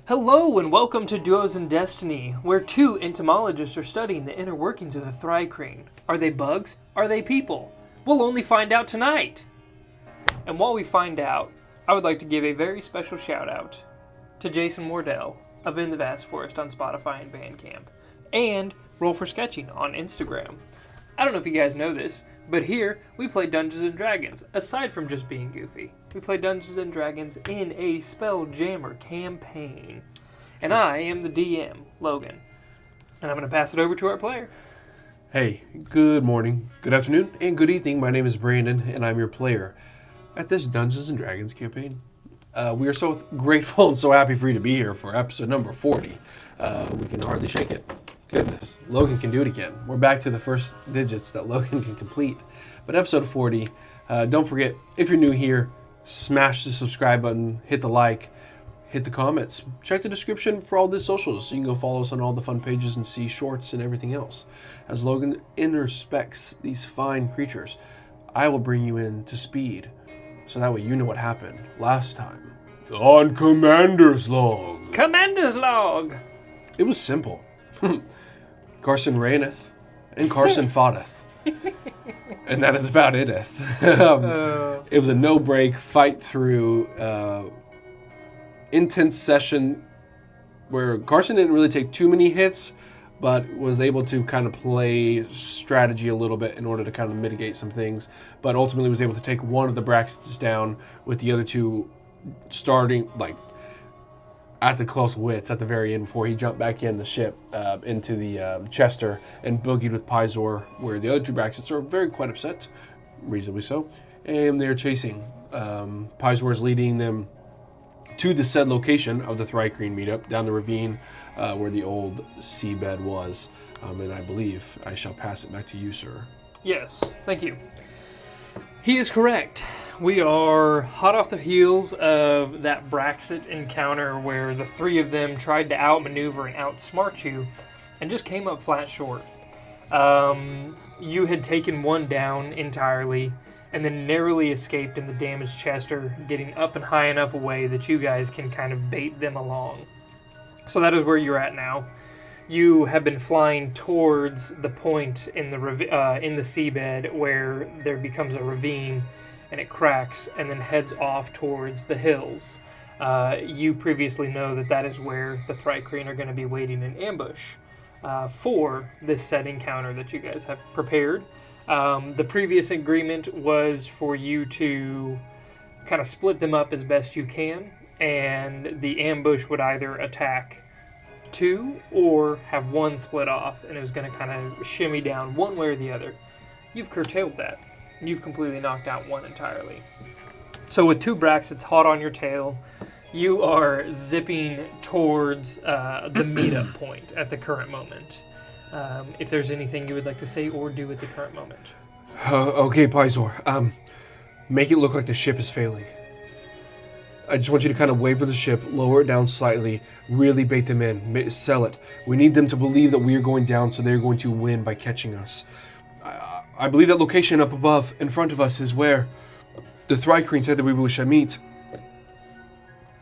Hello and welcome to Duos in Destiny, where two entomologists are studying the inner workings of the Thri-Kreen. Are they bugs? Are they people? We'll only find out tonight! And while we find out, I would like to give a very special shout out to Jason Wardell of In the Vast Forest on Spotify and Bandcamp, and Roll for Sketching on Instagram. I don't know if you guys know this, but here we play Dungeons and Dragons, aside from just being goofy. We play Dungeons and Dragons in a Spelljammer campaign. And I am the DM, Logan. And I'm going to pass it over to our player. Hey, good morning, good afternoon, and good evening. My name is Brandon, and I'm your player at this Dungeons and Dragons campaign. We are so grateful and so happy for you to be here for episode number 40. We can hardly shake it. Goodness, Logan can do it again. We're back to the first digits that Logan can complete. But episode 40, don't forget, if you're new here, smash the subscribe button, hit the like, hit the comments. Check the description for all the socials so you can go follow us on all the fun pages and see shorts and everything else. As Logan introspects these fine creatures, I will bring you in to speed so that way you know what happened last time. On Commander's Log. Commander's Log! It was simple. Karson reigneth, and Karson foughteth. And that is about it. It was a no-break, fight-through, intense session where Karson didn't really take too many hits, but was able to kind of play strategy a little bit in order to kind of mitigate some things, but ultimately was able to take one of the Braxats down with the other two starting, at the close wits at the very end before he jumped back in the ship into the Chester and boogied with Pizor, where the other two Braxats are very quite upset, reasonably so, and they're chasing. Pizor is leading them to the said location of the Thri-Kreen meetup, down the ravine where the old seabed was, and I believe I shall pass it back to you, sir. Yes, thank you. He is correct. We are hot off the heels of that Braxat encounter where the three of them tried to outmaneuver and outsmart you and just came up flat short. You had taken one down entirely and then narrowly escaped in the damaged Chester, getting up and high enough away that you guys can kind of bait them along. So that is where you're at now. You have been flying towards the point in the seabed where there becomes a ravine and it cracks and then heads off towards the hills. You previously know that is where the Thri-Kreen are going to be waiting in ambush for this set encounter that you guys have prepared. The previous agreement was for you to kind of split them up as best you can, and the ambush would either attack two or have one split off, and it was going to kind of shimmy down one way or the other. You've curtailed that. You've completely knocked out one entirely. So with two Braxats hot on your tail, you are zipping towards the meetup point at the current moment. If there's anything you would like to say or do at the current moment. Okay, Pizor. Make it look like the ship is failing. I just want you to kind of waver the ship, lower it down slightly, really bait them in, sell it. We need them to believe that we are going down, so they're going to win by catching us. I believe that location up above, in front of us, is where the Thri-Kreen said that we shall meet.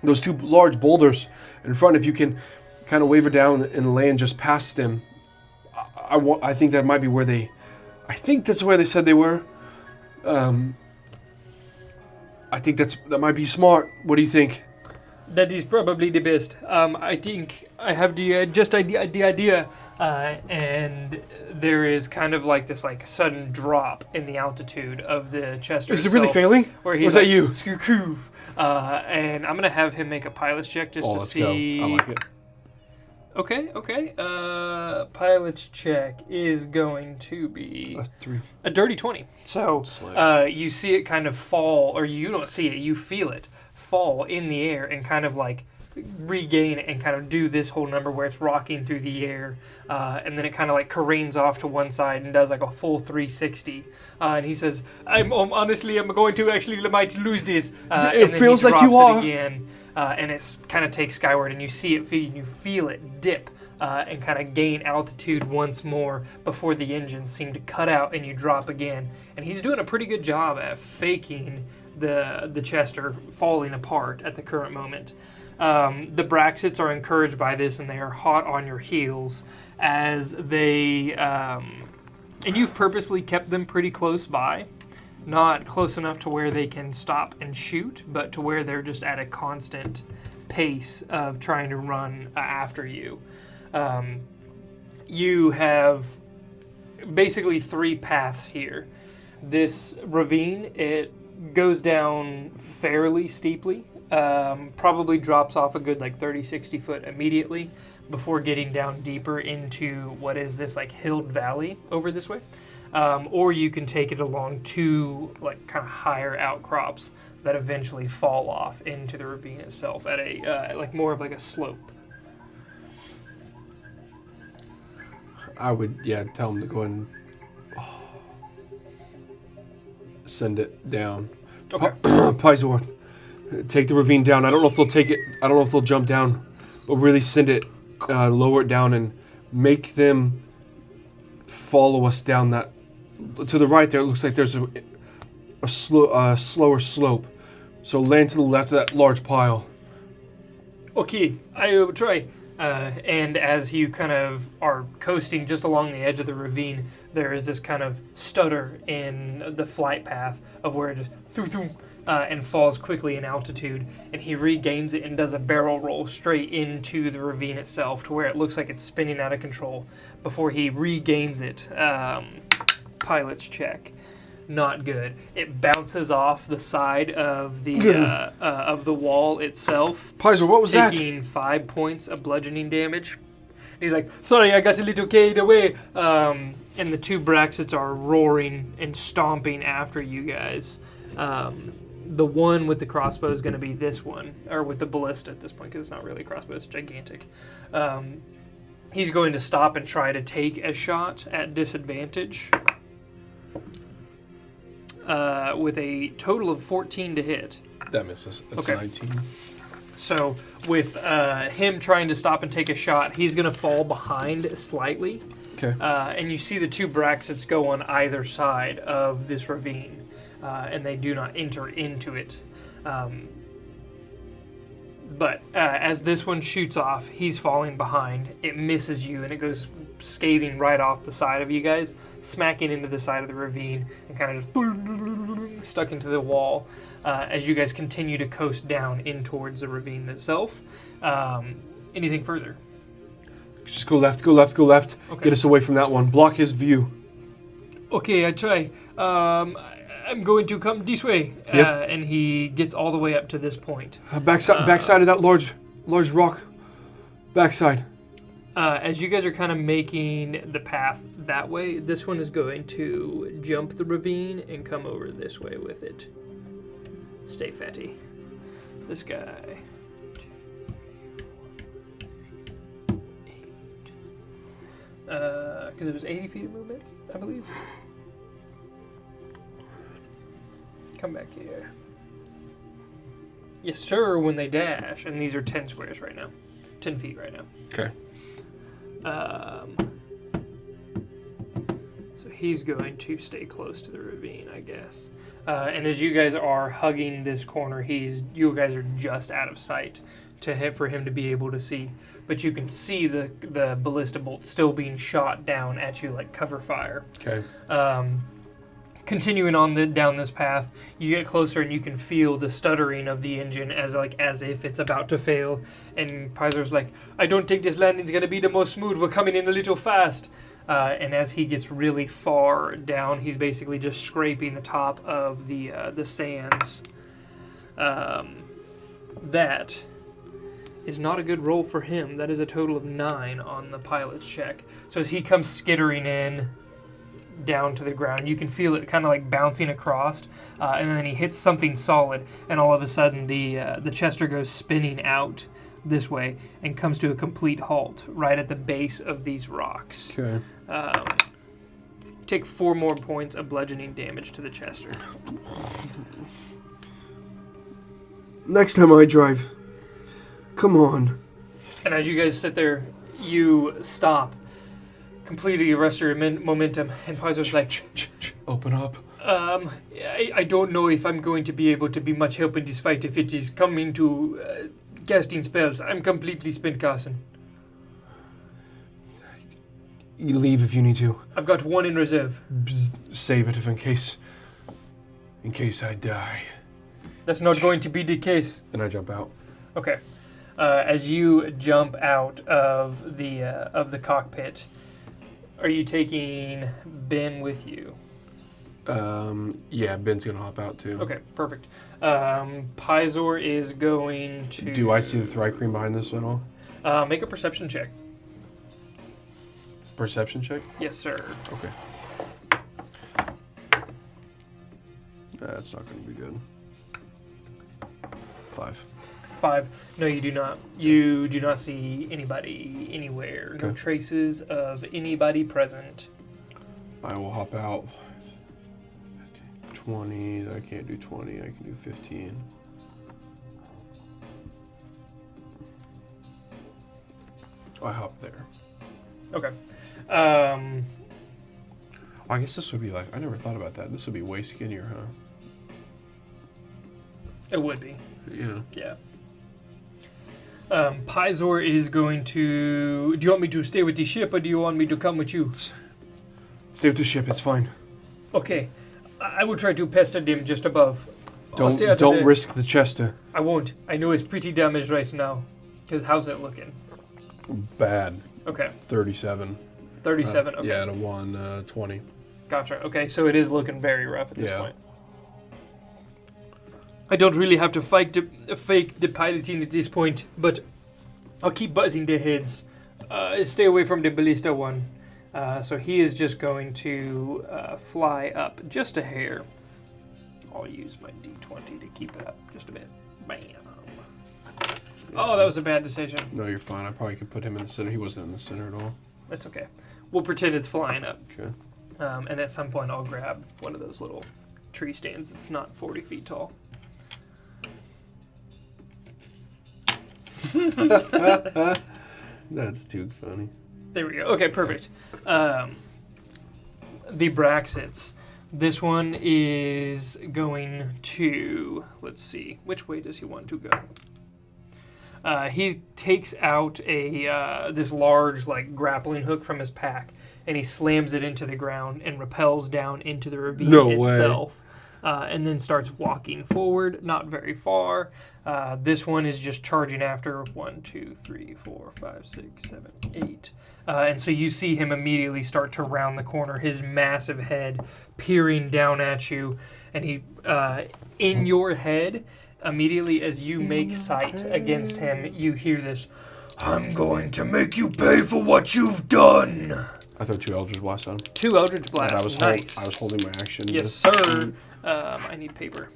Those two large boulders in front, if you can kind of waver down and land just past them, I think that might be where I think that's where they said they were. I think that might be smart. What do you think? That is probably the best. I think I have the idea, and there is kind of like this sudden drop in the altitude of the Chester. Is it really failing? Where he's was that you? And I'm gonna have him make a pilot's check just to see. Go. I like it. Okay. Pilot's check is going to be a dirty 20. So you see it kind of fall, or you don't see it, you feel it fall in the air and kind of regain it and kind of do this whole number where it's rocking through the air, and then it kind of careens off to one side and does a full 360. And he says, I'm going to actually might lose this. It feels like you are. Again. And it kind of takes skyward, and you see it feed, and you feel it dip and kind of gain altitude once more before the engines seem to cut out and you drop again. And he's doing a pretty good job at faking the Chester falling apart at the current moment. The Braxats are encouraged by this, and they are hot on your heels as they... and you've purposely kept them pretty close by. Not close enough to where they can stop and shoot, but to where they're just at a constant pace of trying to run after you. You have basically 3 paths here. This ravine, it goes down fairly steeply, probably drops off a good like 30-60 foot immediately before getting down deeper into what is this like hilled valley over this way. Or you can take it along 2 like kind of higher outcrops that eventually fall off into the ravine itself at a like more of like a slope. I would, tell them to go and send it down. Okay. Pizor, take the ravine down. I don't know if they'll take it. I don't know if they'll jump down, but really send it, lower it down, and make them follow us down that. To the right there, it looks like there's a slower slope. So land to the left of that large pile. Okay, I will try. And as you kind of are coasting just along the edge of the ravine, there is this kind of stutter in the flight path of where it just and falls quickly in altitude. And he regains it and does a barrel roll straight into the ravine itself to where it looks like it's spinning out of control before he regains it. Pilot's check. Not good. It bounces off the side of the wall itself. Pizor, what was that? Taking 5 points of bludgeoning damage. He's like, sorry, I got a little carried away. And the 2 Braxats are roaring and stomping after you guys. The one with the crossbow is going to be this one, or with the ballista at this point, because it's not really a crossbow, it's gigantic. He's going to stop and try to take a shot at disadvantage. With a total of 14 to hit. That misses. That's okay. 19. So with him trying to stop and take a shot, he's going to fall behind slightly. Okay. And you see the 2 Braxats go on either side of this ravine, and they do not enter into it. But as this one shoots off, he's falling behind. It misses you, and it goes scathing right off the side of you guys, smacking into the side of the ravine, and kind of just stuck into the wall as you guys continue to coast down in towards the ravine itself. Anything further? Just go left, go left, go left. Okay. Get us away from that one. Block his view. Okay, I try. I'm going to come this way. Yep. And he gets all the way up to this point. Backside of that large rock. Backside. As you guys are kind of making the path that way, this one is going to jump the ravine and come over this way with it. Stay fatty. This guy. 'Cause it was 80 feet of movement, I believe. Come back here. Yes, sir, when they dash. And these are 10 squares right now. 10 feet right now. Okay. So he's going to stay close to the ravine, I guess. And as you guys are hugging this corner, you guys are just out of sight for him to be able to see. But you can see the ballista bolt still being shot down at you like cover fire. Okay. Continuing on down this path, you get closer and you can feel the stuttering of the engine as if it's about to fail. And Pizor's like, I don't think this landing's going to be the most smooth. We're coming in a little fast. And as he gets really far down, he's basically just scraping the top of the sands. That is not a good roll for him. That is a total of 9 on the pilot's check. So as he comes skittering in down to the ground, you can feel it kind of like bouncing across, and then he hits something solid, and all of a sudden the Chester goes spinning out this way and comes to a complete halt right at the base of these rocks. Okay. Take 4 more points of bludgeoning damage to the Chester. Next time I drive. Come on. And as you guys sit there, you stop, completely arrest your momentum, and Pizor's like, Open up. I don't know if I'm going to be able to be much help in this fight if it is coming to casting spells. I'm completely spent, Karson. You leave if you need to. I've got one in reserve. Save it if in case I die. That's not going to be the case. And I jump out. Okay. As you jump out of the cockpit, are you taking Ben with you? Yeah, Ben's gonna hop out too. Okay, perfect. Pizor is going to... Do I see the Thri-Kreen behind this at all? Make a perception check. Perception check? Yes, sir. Okay. That's not gonna be good. 5. 5. No, you do not. You do not see anybody anywhere. No Okay. traces of anybody present. I will hop out. 20. I can't do 20. I can do 15. I hop there. Okay. I guess this would be like, I never thought about that. This would be way skinnier, huh? It would be. Yeah. Yeah. Pizor is going to... Do you want me to stay with the ship, or do you want me to come with you? Stay with the ship. It's fine. Okay. I will try to pester them just above. I'll stay out of Don't there. risk the Chester. I won't. I know it's pretty damaged right now. Because how's it looking? Bad. Okay. 37. 37. Okay. Yeah, to 120. Gotcha. Okay, so it is looking very rough at this Yeah. point. I don't really have to fake the piloting at this point, but I'll keep buzzing their heads. Stay away from the ballista one. So he is just going to fly up just a hair. I'll use my D20 to keep it up just a bit. Bam. Oh, that was a bad decision. No, you're fine. I probably could put him in the center. He wasn't in the center at all. That's okay. We'll pretend it's flying up. Okay. And at some point I'll grab one of those little tree stands that's not 40 feet tall. That's too funny. There we go. Okay, perfect. The Braxats. This one is going to... Let's see. Which way does he want to go? He takes out a this large like grappling hook from his pack, and he slams it into the ground and rappels down into the ravine itself. And then starts walking forward, not very far. This one is just charging after 1, 2, 3, 4, 5, 6, 7, 8. And so you see him immediately start to round the corner, his massive head peering down at you. And he, in your head, immediately as you make sight against him, you hear this, "I'm going to make you pay for what you've done." I thought 2 Eldritch Blasts on him. 2 Eldritch Blasts, nice. I was holding my action. Yes, sir. I need paper.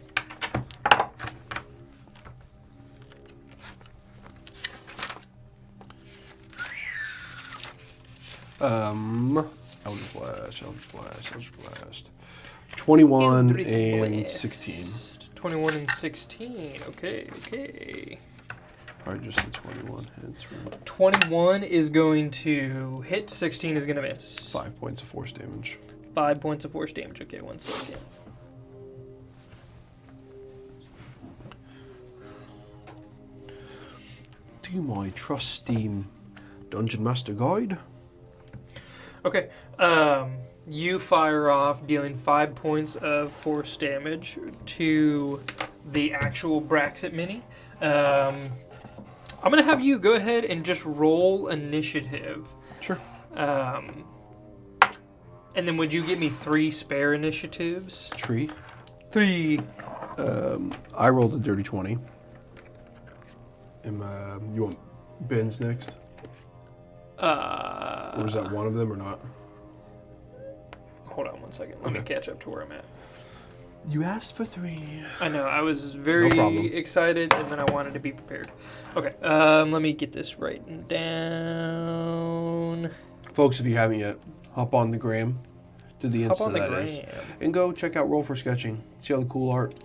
Eldritch Blast. 21 and 16. 21 and 16. Okay. Probably just the 21 hits. 21 is going to hit. 16 is going to miss. 5 points of force damage. 5 points of force damage. Okay, 1 second. To my trusty Dungeon Master Guide. Okay. You fire off, dealing 5 points of force damage to the actual Braxat mini. I'm going to have you go ahead and just roll initiative. Sure. And then would you give me 3 spare initiatives? Tree. 3. I rolled a dirty 20. You want Ben's next? Or is that one of them or not? Hold on 1 second. Let me catch up to where I'm at. You asked for 3. I know. I was very excited, and then I wanted to be prepared. Okay. Let me get this written down. Folks, if you haven't yet, hop on the gram. To the Insta, that is. And go check out Roll for Sketching. See all the cool art.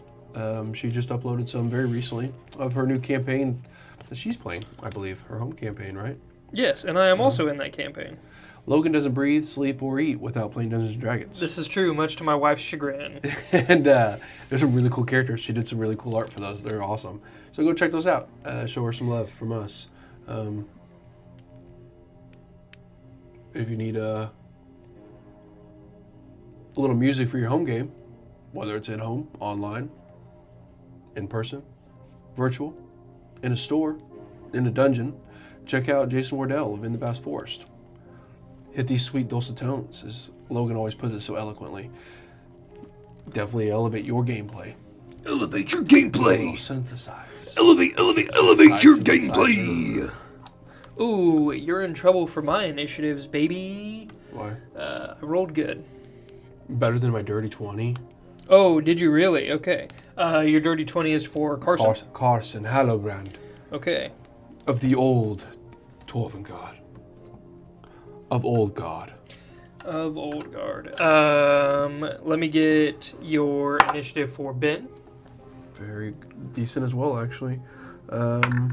She just uploaded some very recently of her new campaign that she's playing, I believe. Her home campaign, right? Yes, and I am also in that campaign. Logan doesn't breathe, sleep, or eat without playing Dungeons & Dragons. This is true, much to my wife's chagrin. And there's some really cool characters. She did some really cool art for those. They're awesome. So go check those out. Show her some love from us. If you need a little music for your home game, whether it's at home, online, in person, virtual, in a store, in a dungeon, check out Jason Wardell of In the Vast Forest. Hit these sweet dulcet tones, as Logan always puts it so eloquently. Definitely elevate your gameplay. Elevate your gameplay. Synthesize. Elevate your gameplay. Ooh, you're in trouble for my initiatives, baby. Why? I rolled good. Better than my dirty 20. Oh, did you really? Okay. Your dirty 20 is for Karson. Karson, Hallowbrand. Okay. Of the old Dwarven God. Of old God. Of old guard. Let me get your initiative for Ben. Very decent as well, actually. Okay,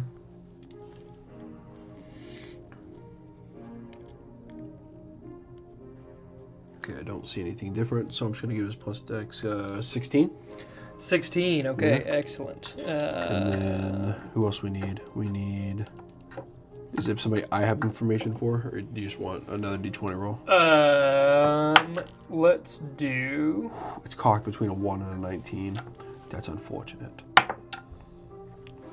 I don't see anything different, so I'm just going to give his plus dex 16. 16, okay, Yeah. excellent. And then, who else we need? We need... Is it somebody I have information for, or do you just want another d20 roll? Let's do... It's cocked between a 1 and a 19. That's unfortunate.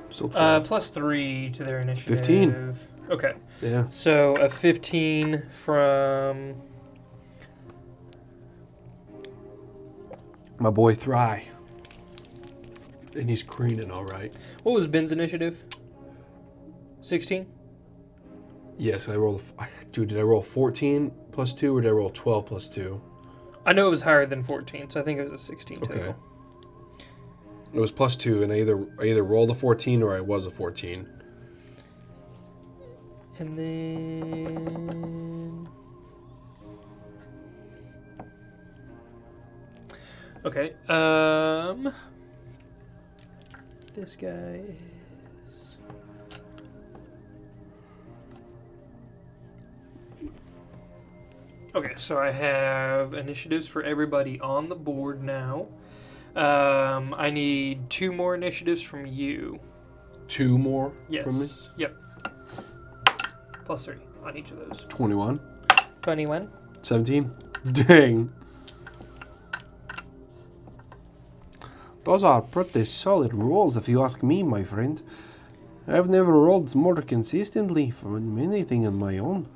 Still 12. plus 3 to their initiative. 15. Okay, Yeah. so a 15 from... My boy Thri. And he's Kreening all right. What was Ben's initiative? 16? Yes, I rolled... Dude, did I roll 14 plus 2, or did I roll 12 plus 2? I know it was higher than 14, so I think it was a 16 total. Okay. It was plus 2, and I either rolled a 14 or I was a 14. And then... Okay, this guy is... Okay, so I have initiatives for everybody on the board now. I need 2 more initiatives from you. 2 more Yes. from me? Yep. Plus 3 on each of those. 21. 21. 17. Dang. Those are pretty solid rolls, if you ask me, my friend. I've never rolled more consistently from anything on my own.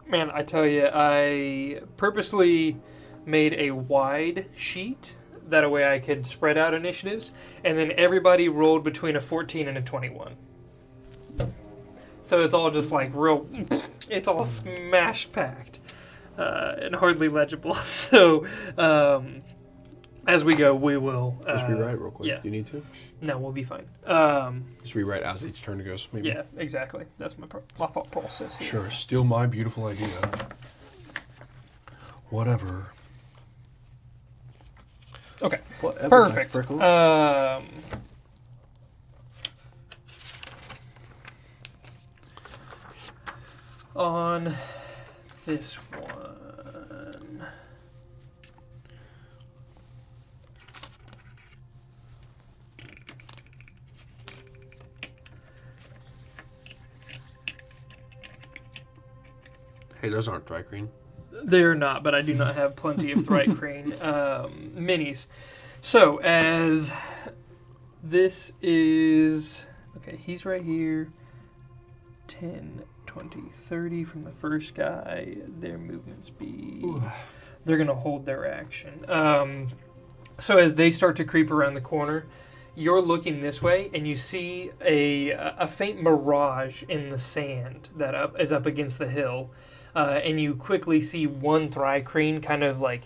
Man, I tell you, I purposely made a wide sheet. That way I could spread out initiatives. And then everybody rolled between a 14 and a 21. So it's all just like real... It's all smash packed. And hardly legible. So... as we go, we will... Just rewrite it real quick. yeah. Do you need to? No, we'll be fine. Just rewrite as each turn goes, maybe. Yeah, exactly. That's my thought process here. Sure, still my beautiful idea. Whatever. Okay, Whatever. perfect. Frickle. On this one... Hey, those aren't Thri-Kreen. They're not, but I do not have plenty of Thri-Kreen minis. So, as this is... Okay, he's right here. 10, 20, 30 from the first guy. Their movement speed. Ooh. They're going to hold their action. So as they start to creep around the corner, you're looking this way, and you see a faint mirage in the sand that is up against the hill. And you quickly see one Thri-Kreen kind of like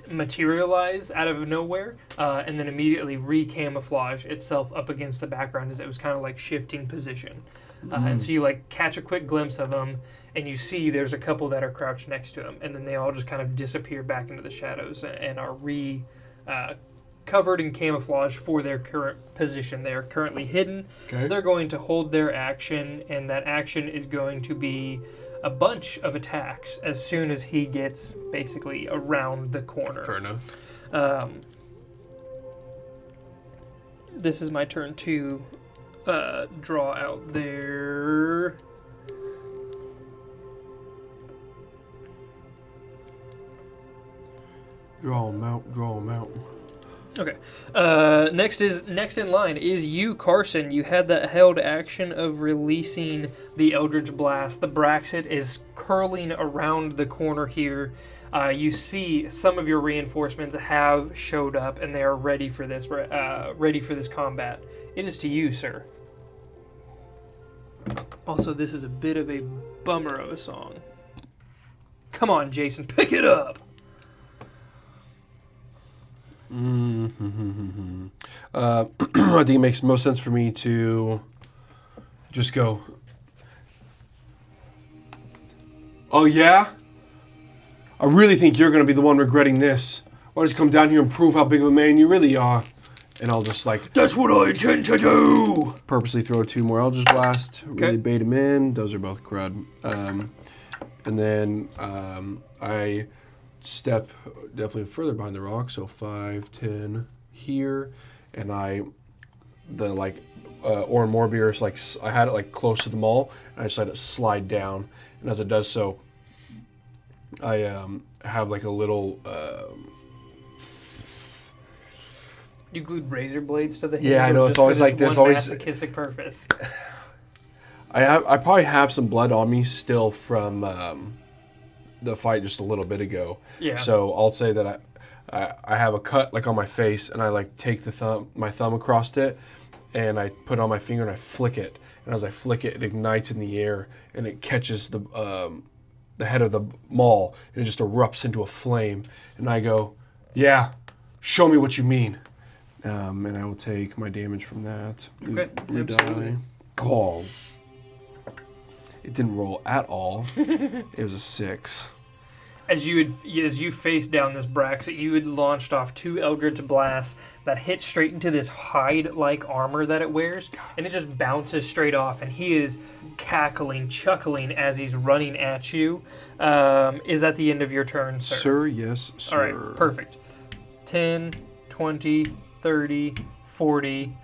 materialize out of nowhere, and then immediately re-camouflage itself up against the background as it was kind of like shifting position. And so you like catch a quick glimpse of them, and you see there's a couple that are crouched next to them, and then they all just kind of disappear back into the shadows and are covered in camouflage for their current position. They are currently hidden. Okay. They're going to hold their action, and that action is going to be a bunch of attacks as soon as he gets basically around the corner. Fair enough. This is my turn to draw out their... Draw them out. Okay. Next in line is you, Karson. You had that held action of releasing the Eldritch Blast. The Braxat is curling around the corner here. You see some of your reinforcements have showed up, and they are ready for this combat. It is to you, sir. Also, this is a bit of a bummer of a song. Come on, Jason, pick it up. I think it makes most sense for me to just go, oh yeah? I really think you're going to be the one regretting this. Why don't you come down here and prove how big of a man you really are? And I'll just That's what I intend to do! Purposely throw 2 more Eldritch Blast, really bait him in. Those are both crud. And then I step definitely further behind the rock, so 5, 10 here, and Orin Morbier, I had it close to the mall, and I just let it slide down, and as it does so, I have a little... You glued razor blades to the hand. Yeah, I know, it's always like this, always masochistic purpose. I probably have some blood on me still from the fight just a little bit ago. Yeah. So I'll say that I have a cut on my face, and I take my thumb across it, and I put it on my finger and I flick it. And as I flick it, it ignites in the air and it catches the head of the maul, and it just erupts into a flame. And I go, "Yeah, show me what you mean." And I will take my damage from that. Okay, absolutely. Call. It didn't roll at all. It was a 6. As you face down this Braxat, you had launched off 2 Eldritch Blasts that hit straight into this hide-like armor that it wears, and it just bounces straight off, and he is cackling, chuckling as he's running at you. Is that the end of your turn, sir? Sir, yes, sir. All right, perfect. 10, 20, 30, 40...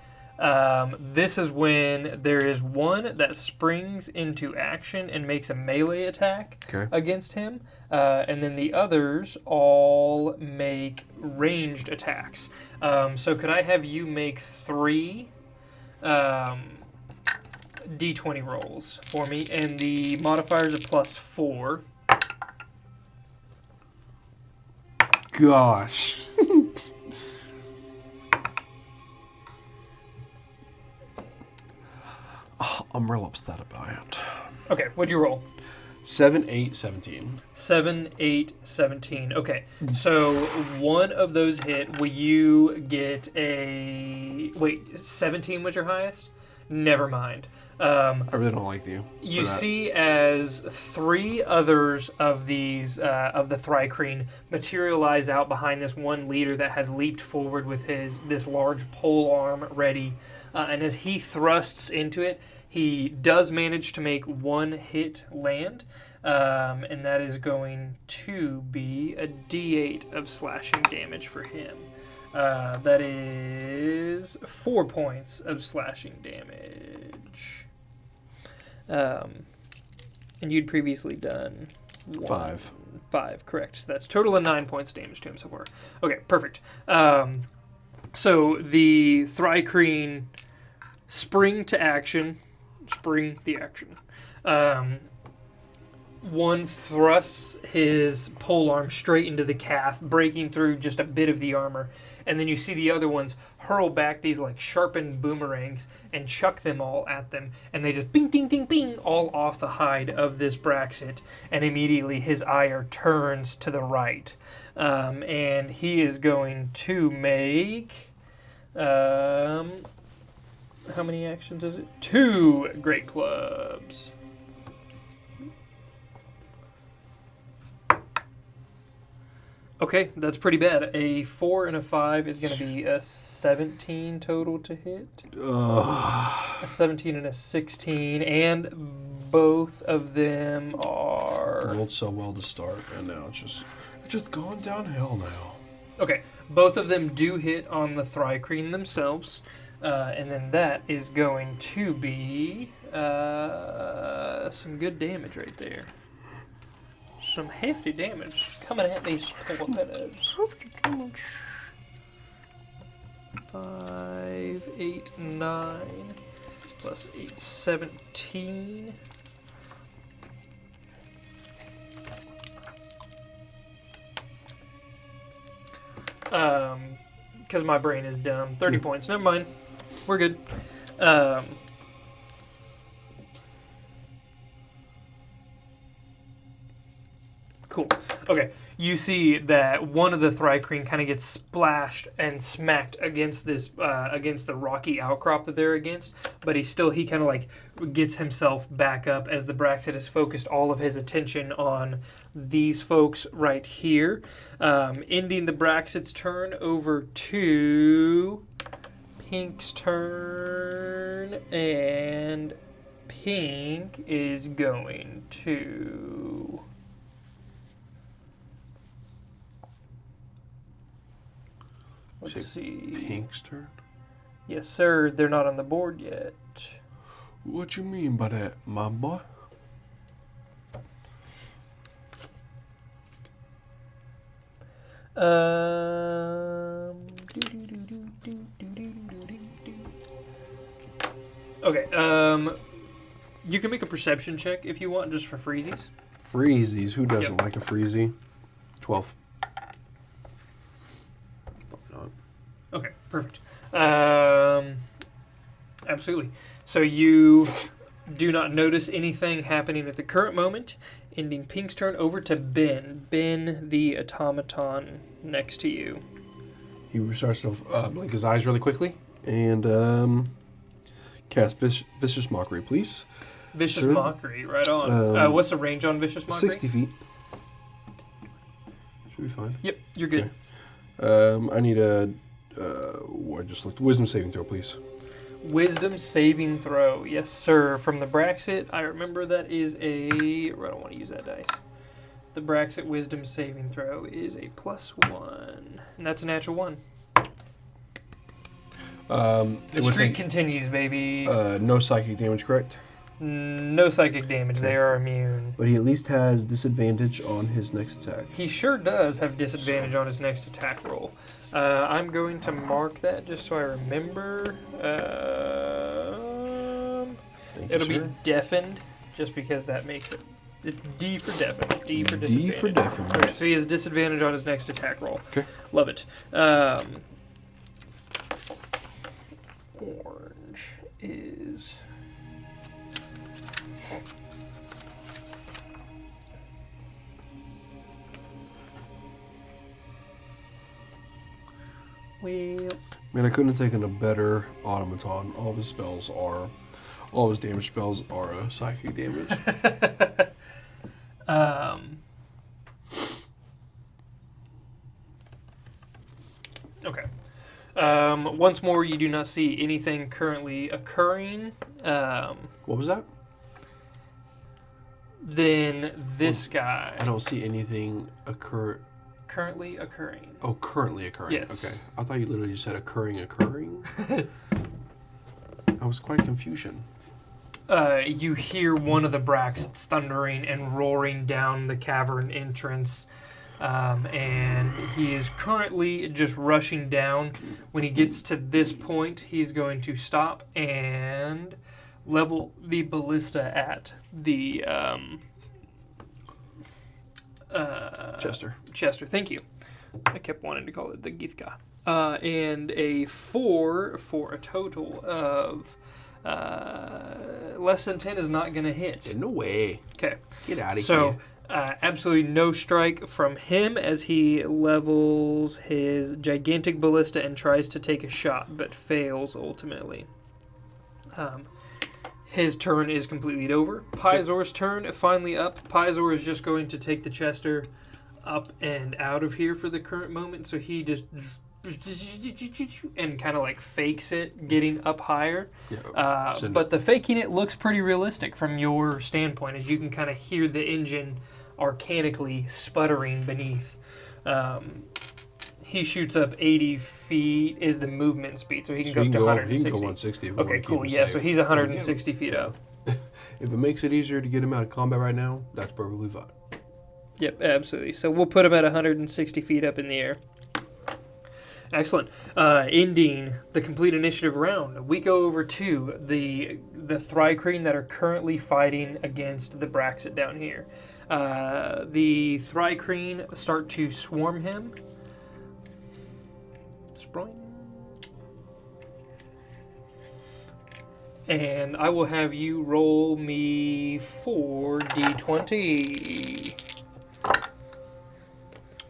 this is when there is one that springs into action and makes a melee attack against him, and then the others all make ranged attacks. So could I have you make 3 D20 rolls for me, and the modifier is a +4. Gosh. I'm real upset about it. Okay, what'd you roll? 7, 8, 17. 7, 8, 17. Okay, so one of those hit. Will you get a... Wait, 17 was your highest? Never mind. I really don't like you. You see as 3 others of these, of the Thri-Kreen materialize out behind this one leader that had leaped forward with this large pole arm ready. And as he thrusts into it, he does manage to make 1 hit land, and that is going to be a D8 of slashing damage for him. That is 4 points of slashing damage. And you'd previously done 5. 5, correct. So that's total of 9 points of damage to him so far. Okay, perfect. So the Thri-Kreen spring the action. One thrusts his polearm straight into the calf, breaking through just a bit of the armor. And then you see the other ones hurl back these sharpened boomerangs and chuck them all at them. And they just bing, ding, ding, bing, all off the hide of this Braxat. And immediately his ire turns to the right. And he is going to make... how many actions is it? 2 great clubs. Okay, that's pretty bad. A 4 and a 5 is going to be a 17 total to hit. A 17 and a 16, and both of them are... Rolled so well to start, and now it's just going downhill now. Okay, both of them do hit on the Thri-Kreen themselves, and then that is going to be some good damage right there. Some hefty damage coming at these torpedoes. 5, 8, 9, plus 8, 17. Because my brain is dumb. 30 points. Never mind. We're good. Cool. Okay. You see that one of the Thri-Kreen kind of gets splashed and smacked against this, against the rocky outcrop that they're against, but he kind of like gets himself back up as the Braxat has focused all of his attention on these folks right here, ending the Braxat's turn. Over to Pink's turn, and Pink is going to... Let's see. Pink's turn? Yes, sir. They're not on the board yet. What you mean by that, my boy? Okay. You can make a perception check if you want, just for freezies. Freezies? Who doesn't like a freezy? 12. Okay, perfect. Absolutely. So you do not notice anything happening at the current moment. Ending Pink's turn. Over to Ben. Ben, the automaton next to you. He starts to blink his eyes really quickly and cast Vicious Mockery, please. Vicious Sir? Mockery, right on. What's the range on Vicious Mockery? 60 feet. Should be fine. Yep, you're good. Okay. I need a... I just looked. Wisdom saving throw, please. Wisdom saving throw. Yes, sir. From the Braxat, I remember that is a... I don't want to use that dice. The Braxat wisdom saving throw is a +1. And that's a natural 1. The streak continues, baby. No psychic damage, correct? No psychic damage. They are immune. But he at least has disadvantage on his next attack. He sure does have disadvantage on his next attack roll. I'm going to mark that just so I remember. It'll be deafened, just because that makes it. D for deafened. D for disadvantage. D for deafened. Okay, so he has disadvantage on his next attack roll. Okay. Love it. Orange is... Well, Man, I couldn't have taken a better automaton. All of his damage spells are psychic damage. Okay. Once more, you do not see anything currently occurring. What was that? Then this guy. I don't see anything occur. Currently occurring. Oh, currently occurring. Yes. Okay. I thought you literally just said occurring. I was quite confusion. You hear one of the Braxats thundering and roaring down the cavern entrance. And he is currently just rushing down. When he gets to this point, he's going to stop and level the ballista at the Chester, thank you. I kept wanting to call it the Githka. And a 4 for a total of less than 10 is not going to hit. No way. Okay. Get out of here. So, absolutely no strike from him as he levels his gigantic ballista and tries to take a shot, but fails ultimately. His turn is completely over. Pizor's turn, finally up. Pizor is just going to take the Chester up and out of here for the current moment, so he just and kind of like fakes it getting up higher. Yeah, But the faking it looks pretty realistic from your standpoint, as you can kind of hear the engine arcanically sputtering beneath. He shoots up 80 feet is the movement speed, so he can go up to 160. He can go 160. Okay, cool. Yeah, so he's 160 feet up. If it makes it easier to get him out of combat right now, that's perfectly fine. Yep, absolutely. So we'll put him at 160 feet up in the air. Excellent. Ending the complete initiative round, we go over to the Thri-Kreen that are currently fighting against the Braxat down here. The Thri-Kreen start to swarm him. Sproing. And I will have you roll me 4d20.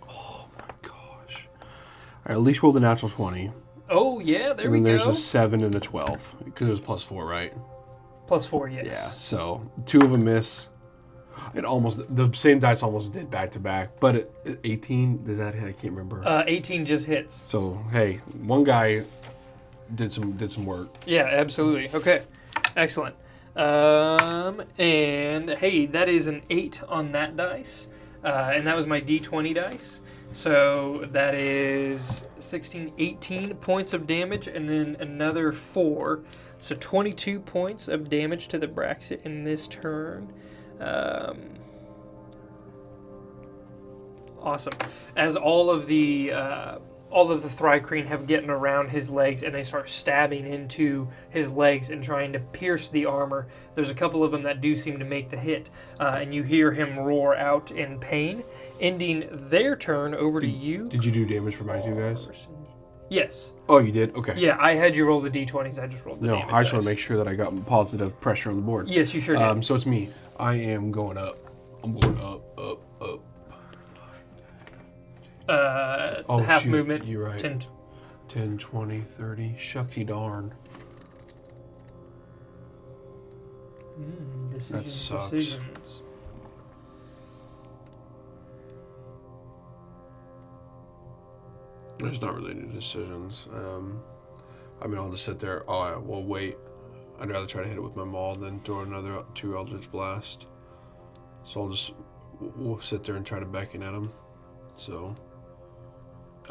Oh my gosh. I at least rolled a natural 20. Oh, yeah, there we and go. then there's a 7 and a 12, because it was plus 4, right? Plus 4, yes. Yeah, so 2 of them miss. It almost, the same dice almost did back to back, but 18, did that hit? I can't remember. 18 just hits. So, hey, one guy did some work. Yeah, absolutely. Okay, excellent. And hey, that is an 8 on that dice, and that was my d20 dice. So that is 16, 18 points of damage, and then another 4. So 22 points of damage to the Braxat in this turn. Awesome. As all of the Thri-Kreen have gotten around his legs, and they start stabbing into his legs and trying to pierce the armor. There's a couple of them that do seem to make the hit, and you hear him roar out in pain, ending their turn. Over to you. Did you do damage for my 2 guys? Yes. Oh, you did? Okay. Yeah, I had you roll the d20s. I just rolled the damage. No, I just want dice. to make sure that I got positive pressure on the board. Yes, you sure did. So it's me. I am going up. I'm going up. Half shoot, movement. you're right. 10. 10, 20, 30. Shucky darn. Decisions, sucks. decisions. There's not really any decisions. I mean, I'll just sit there. Oh, we'll wait. I'd rather try to hit it with my maul than throw another 2 Aldrich Blast. So we'll sit there and try to beckon at him. So.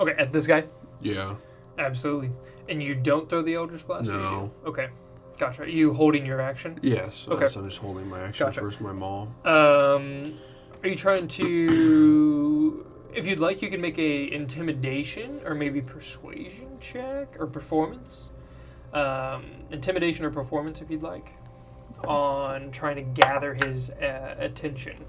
Okay, at this guy? Yeah. Absolutely. And you don't throw the Eldritch Blast? No. Or you do? Okay. Gotcha. Are you holding your action? Yes. Okay. So I'm just holding my action first, my maul. Are you trying to... If you'd like, you can make a intimidation or maybe persuasion check or performance. Intimidation or performance, if you'd like, on trying to gather his attention.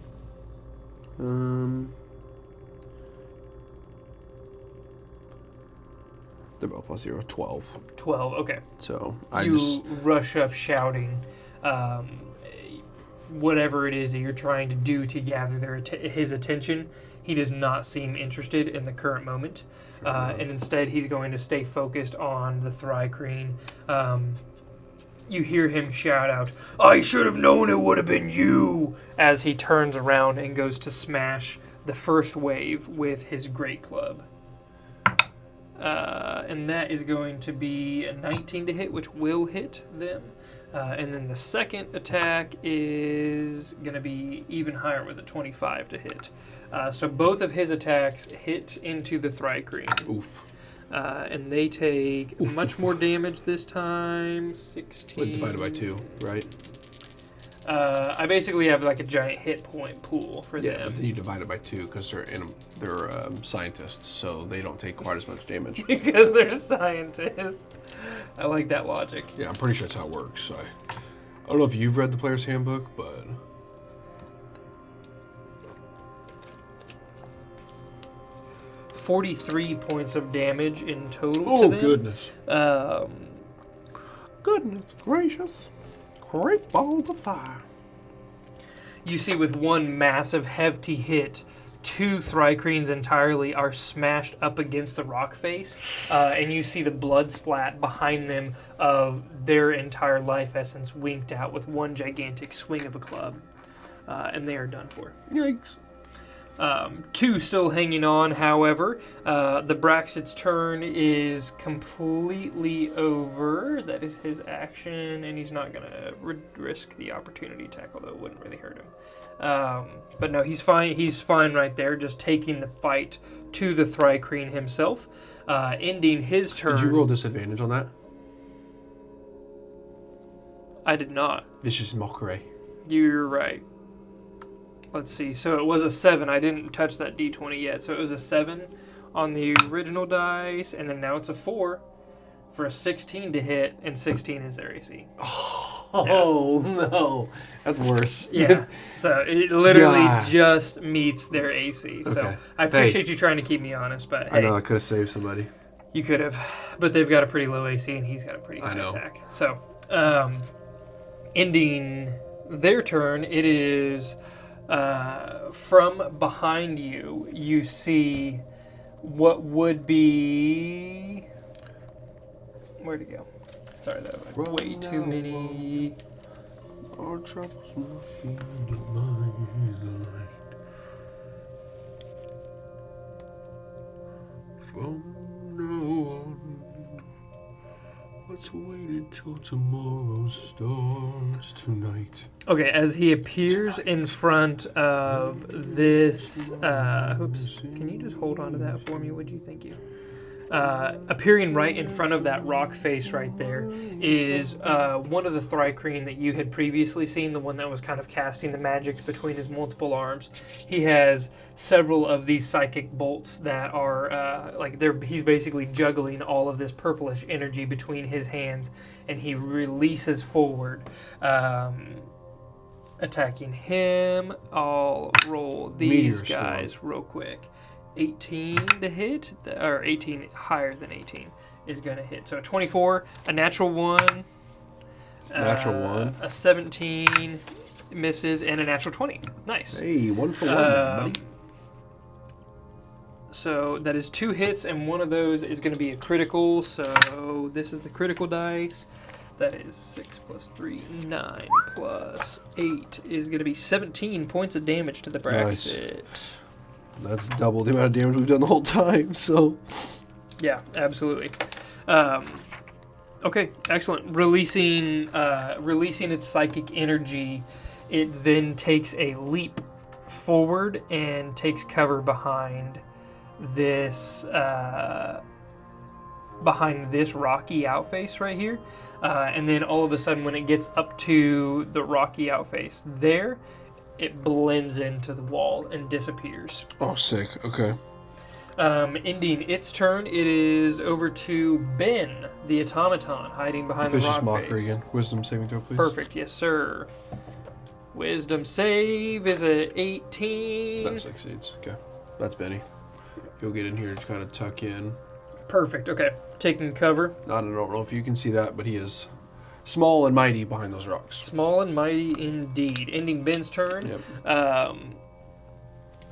They're both plus 0. 12. 12, okay. So you rush up shouting whatever it is that you're trying to do to gather his attention. He does not seem interested in the current moment. And instead, he's going to stay focused on the Thri-Kreen. You hear him shout out, "I should have known it would have been you!" as he turns around and goes to smash the first wave with his great club. And that is going to be a 19 to hit, which will hit them. And then the second attack is going to be even higher with a 25 to hit. So both of his attacks hit into the Thri-Kreen. Oof. And they take much more damage this time. 16. Divided by 2, right? I basically have like a giant hit point pool for Yeah, them. but then you divide it by 2 because they're scientists, so they don't take quite as much damage. Because they're scientists. I like that logic. Yeah, I'm pretty sure that's how it works. I don't know if you've read the player's handbook, but 43 points of damage in total oh to them. goodness, Goodness gracious. Great balls of fire. You see with one massive hefty hit, 2 Thri-Kreens entirely are smashed up against the rock face, and you see the blood splat behind them of their entire life essence winked out with one gigantic swing of a club, and they are done for. Yikes. 2 still hanging on, however. The Braxat's turn is completely over. That is his action, and he's not going to risk the opportunity attack, although it wouldn't really hurt him. But no, he's fine. He's fine right there, just taking the fight to the Thri-Kreen himself, ending his turn. Did you roll disadvantage on that? I did not. Vicious mockery. You're right. Let's see. So it was a 7. I didn't touch that d20 yet. So it was a 7 on the original dice, and then now it's a 4 for a 16 to hit, and 16 is their AC. Oh, no. That's worse. Yeah. So it literally just meets their AC. So Okay. I appreciate you trying to keep me honest, but hey. I know, I could have saved somebody. You could have. But they've got a pretty low AC, and he's got a pretty high attack. So, ending their turn, it is from behind you. You see what would be... Where'd it go? Sorry, that was way too many... Our troubles looking in my light. From now on, let's wait until tomorrow starts tonight. Okay, as he appears in front of this... oops, can you just hold on to that for me, would you? Thank you. Appearing right in front of that rock face right there is one of the Thri-Kreen that you had previously seen, the one that was kind of casting the magic between his multiple arms. He has several of these psychic bolts that are he's basically juggling all of this purplish energy between his hands, and he releases forward, attacking him. I'll roll these guys real quick. 18 to hit, or 18 higher than 18 is going to hit. So a 24, a natural 1, a 17 misses, and a natural 20. Nice. Hey, 1 for 1, buddy. So that is 2 hits, and one of those is going to be a critical. So this is the critical dice. That is 6 plus 3, 9 plus 8 is going to be 17 points of damage to the Braxat. Nice. That's double the amount of damage we've done the whole time, so... Yeah, absolutely. Okay, excellent. Releasing its psychic energy, it then takes a leap forward and takes cover behind this rocky outface right here. And then all of a sudden, when it gets up to the rocky outface there, it blends into the wall and disappears. Oh, sick. Okay. Ending its turn, it is over to Ben, the automaton, hiding behind the rock mockery face. again. Wisdom saving throw, please. Perfect. Yes, sir. Wisdom save is a 18. That succeeds. Okay. That's Benny. You'll get in here to kind of tuck in. Perfect. Okay. Taking cover. I don't know if you can see that, but he is small and mighty behind those rocks. Small and mighty indeed. Ending Ben's turn. Yep.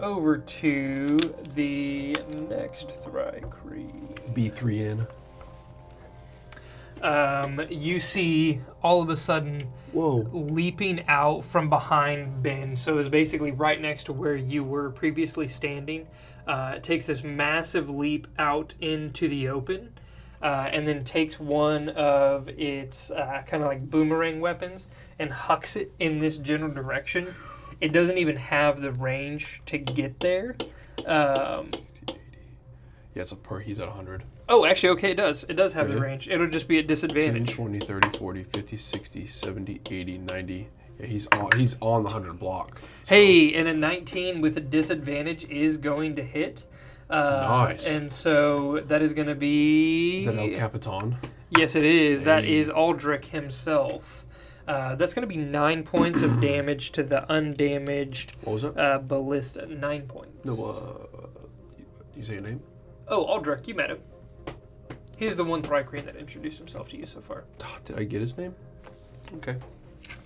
Over to the next Thri-Kreen. B3N. You see all of a sudden Whoa. leaping out from behind Ben. So it's basically right next to where you were previously standing. It takes this massive leap out into the open. And then takes one of its kind of like boomerang weapons and hucks it in this general direction. It doesn't even have the range to get there. Yeah, it's he's at 100. Oh, actually, okay, it does. It does have the range. It'll just be at 10, disadvantage. 20, 30, 40, 50, 60, 70, 80, 90. Yeah, he's on the 100 block. So. Hey, and a 19 with a disadvantage is going to hit. Nice. And so that is going to be... Is that El Capitan? Yes, it is. Hey. That is Aldrich himself. That's going to be 9 points of damage to the undamaged what was that? ballista. 9 points. No, you say your name? Oh, Aldrich, you met him. He's the one Thri-Kreen that introduced himself to you so far. Oh, did I get his name? Okay.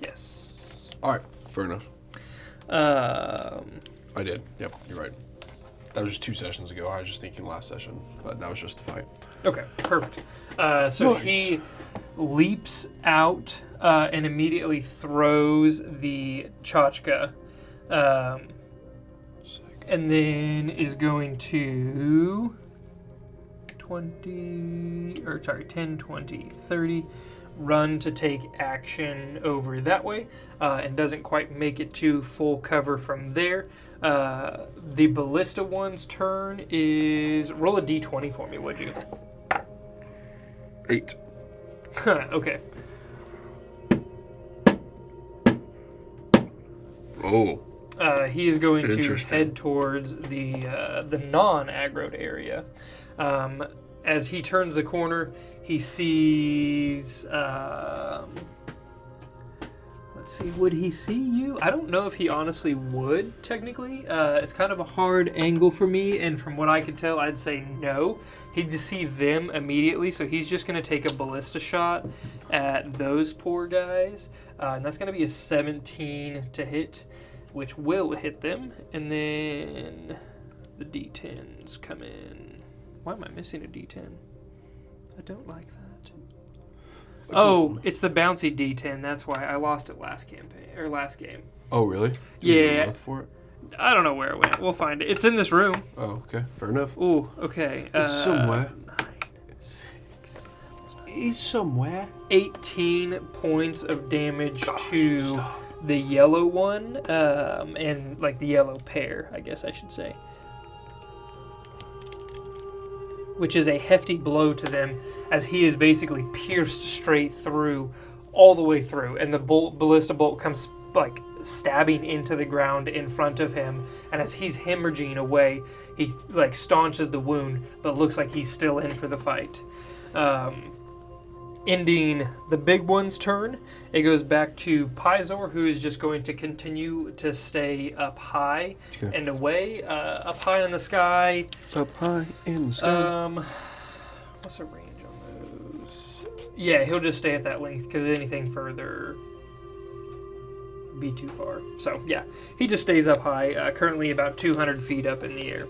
Yes. All right, fair enough. I did. Yep, you're right. That was just 2 sessions ago. I was just thinking last session, but that was just the fight. Okay, perfect. So nice. He leaps out and immediately throws the tchotchke And then is going to 10, 20, 30. Run to take action over that way, and doesn't quite make it to full cover from there. The ballista one's turn is... Roll a d20 for me, would you? 8. Okay. Oh. He is going to head towards the non-aggroed area. As he turns the corner, he sees... let's see, would he see you? I don't know if he honestly would, technically. It's kind of a hard angle for me, and from what I can tell, I'd say no. He'd just see them immediately, so he's just going to take a ballista shot at those poor guys. And that's going to be a 17 to hit, which will hit them. And then the D10s come in. Why am I missing a D10? I don't like that. Oh, it's the bouncy D10. That's why I lost it last game. Oh, really? Yeah. Look for it? I don't know where it went. We'll find it. It's in this room. Oh, okay. Fair enough. Ooh, okay. It's somewhere. 9, 6, It's somewhere. 18 points of damage to the yellow one, and like the yellow pair, I guess I should say. Which is a hefty blow to them, as he is basically pierced straight through, all the way through, and the ballista bolt comes like stabbing into the ground in front of him, and as he's hemorrhaging away, he like staunches the wound, but looks like he's still in for the fight. Ending the big one's turn, it goes back to Pizor, who is just going to continue to stay up high and away, up high in the sky. Up high in the sky. What's the range on those? Yeah, he'll just stay at that length, because anything further be too far. So yeah, he just stays up high, currently about 200 feet up in the air.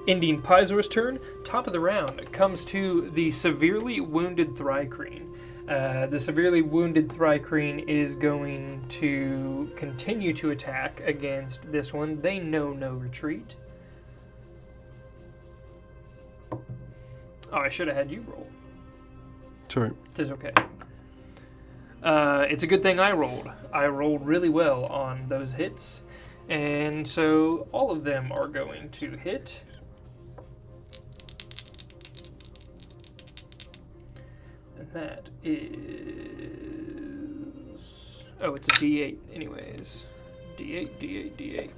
Ending Pizor's turn, top of the round comes to the severely wounded Thri-Kreen. The severely wounded Thri-Kreen is going to continue to attack against this one. They know no retreat. Oh, I should have had you roll. Sorry. It is okay. It's a good thing I rolled. I rolled really well on those hits. And so all of them are going to hit. And that is... Oh, it's a D8 anyways. D8, D8, D8.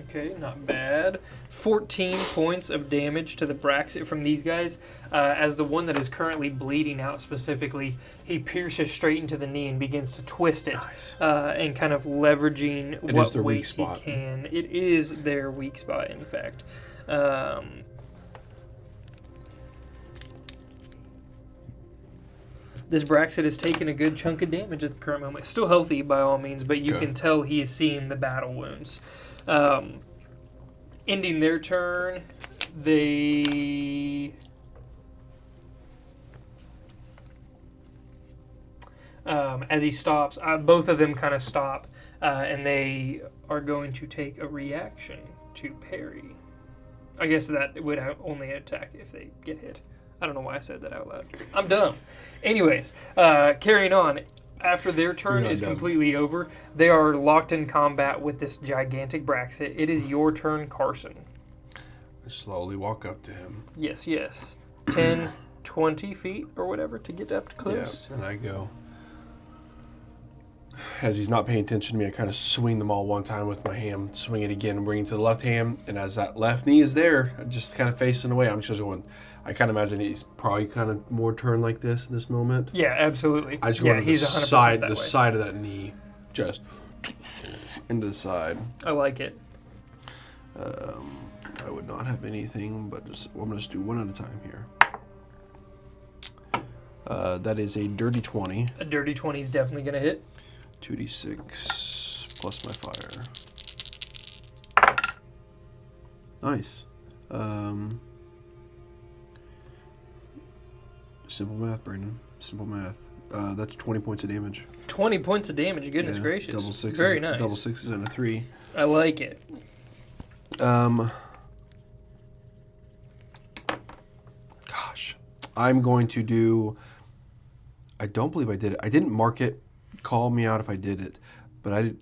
Okay, not bad. 14 points of damage to the Braxat from these guys. As the one that is currently bleeding out specifically, he pierces straight into the knee and begins to twist it, and kind of leveraging what weight he can. It is their weak spot, in fact. This Braxat has taken a good chunk of damage at the current moment. Still healthy by all means, but you can tell he is seeing the battle wounds. Ending their turn, they... as he stops, both of them kind of stop, and they are going to take a reaction to parry. I guess that would only attack if they get hit. I don't know why I said that out loud. I'm dumb. Anyways, carrying on. After their turn is completely over, they are locked in combat with this gigantic Braxat. It is your turn, Karson. I slowly walk up to him. Yes, yes. 10, 20 feet or whatever to get up close. Yeah, and I go. As he's not paying attention to me, I kind of swing them all one time with my hand, swing it again, bring it to the left hand, and as that left knee is there, just kind of facing away, I'm just going, I kind of imagine he's probably kind of more turned like this in this moment. Yeah, absolutely. I just go to the side, the side of that knee, just into the side. I like it. I would not have anything, but I'm going to just do one at a time here. That is a dirty 20. A dirty 20 is definitely going to hit. 2d6 plus my fire. Nice. Simple math, Brandon. Simple math. That's 20 points of damage. 20 points of damage. Goodness Yeah, gracious. Double sixes. Very nice. Double sixes and a 3. I like it. Gosh. I'm going to do... I don't believe I did it. I didn't mark it. Call me out if I did it. But I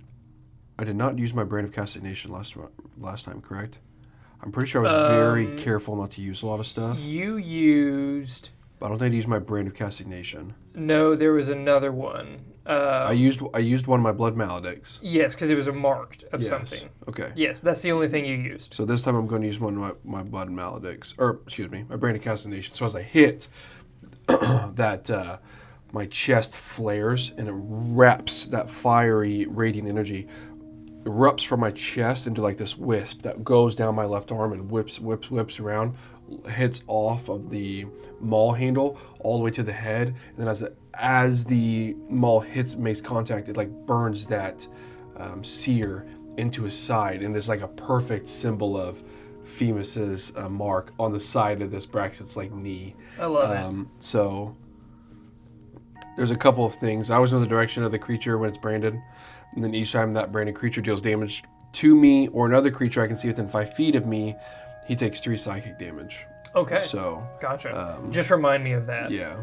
did not use my Brain of Castination last time, correct? I'm pretty sure I was very careful not to use a lot of stuff. You used... But I don't think I used my Brain of Castination. No, there was another one. I used one of my Blood Maledicts. Yes, because it was a marked of Yes. something. Okay. Yes, that's the only thing you used. So this time I'm going to use one of my Blood Maledicts. Or, excuse me, my Brain of Castination. So as I hit, that my chest flares and it wraps, that fiery radiant energy erupts from my chest into like this wisp that goes down my left arm and whips around, hits off of the maul handle all the way to the head, and then as the maul makes contact, it like burns that sear into his side, and there's like a perfect symbol of Femus's mark on the side of this Braxat's like knee. I love it. So there's a couple of things. I always know the direction of the creature when it's branded, and then each time that branded creature deals damage to me or another creature I can see within 5 feet of me, he takes 3 psychic damage. Okay. So Gotcha. Just remind me of that. yeah,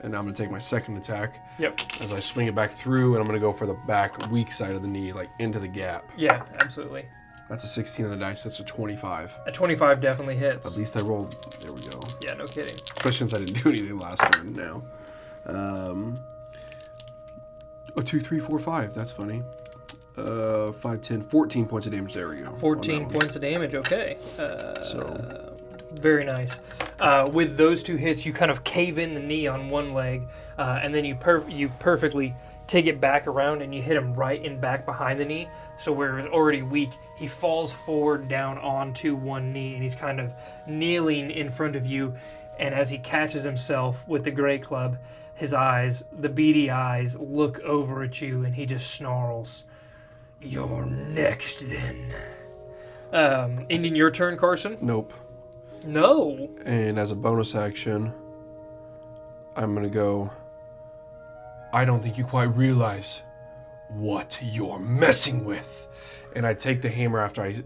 and I'm gonna take my second attack. Yep. As I swing it back through, and I'm gonna go for the back weak side of the knee, like into the gap. Yeah, absolutely. That's a 16 on the dice. That's a 25. A 25 definitely hits. At least I rolled. There we go. Yeah, no kidding. Especially since I didn't do anything last turn. Now. 2, 3, 4, 5. That's funny. 5, 10, 14 points of damage. There we go. 14 points of damage. Okay. So. Very nice. With those 2 hits, you kind of cave in the knee on one leg, and then you perfectly take it back around and you hit him right in back behind the knee. So where it was already weak, he falls forward down onto one knee, and he's kind of kneeling in front of you. And as he catches himself with the great club, his eyes, the beady eyes, look over at you, and he just snarls, "You're next, then." Ending your turn, Karson? Nope. No. And as a bonus action, I'm going to go, "I don't think you quite realize what you're messing with." And I take the hammer after I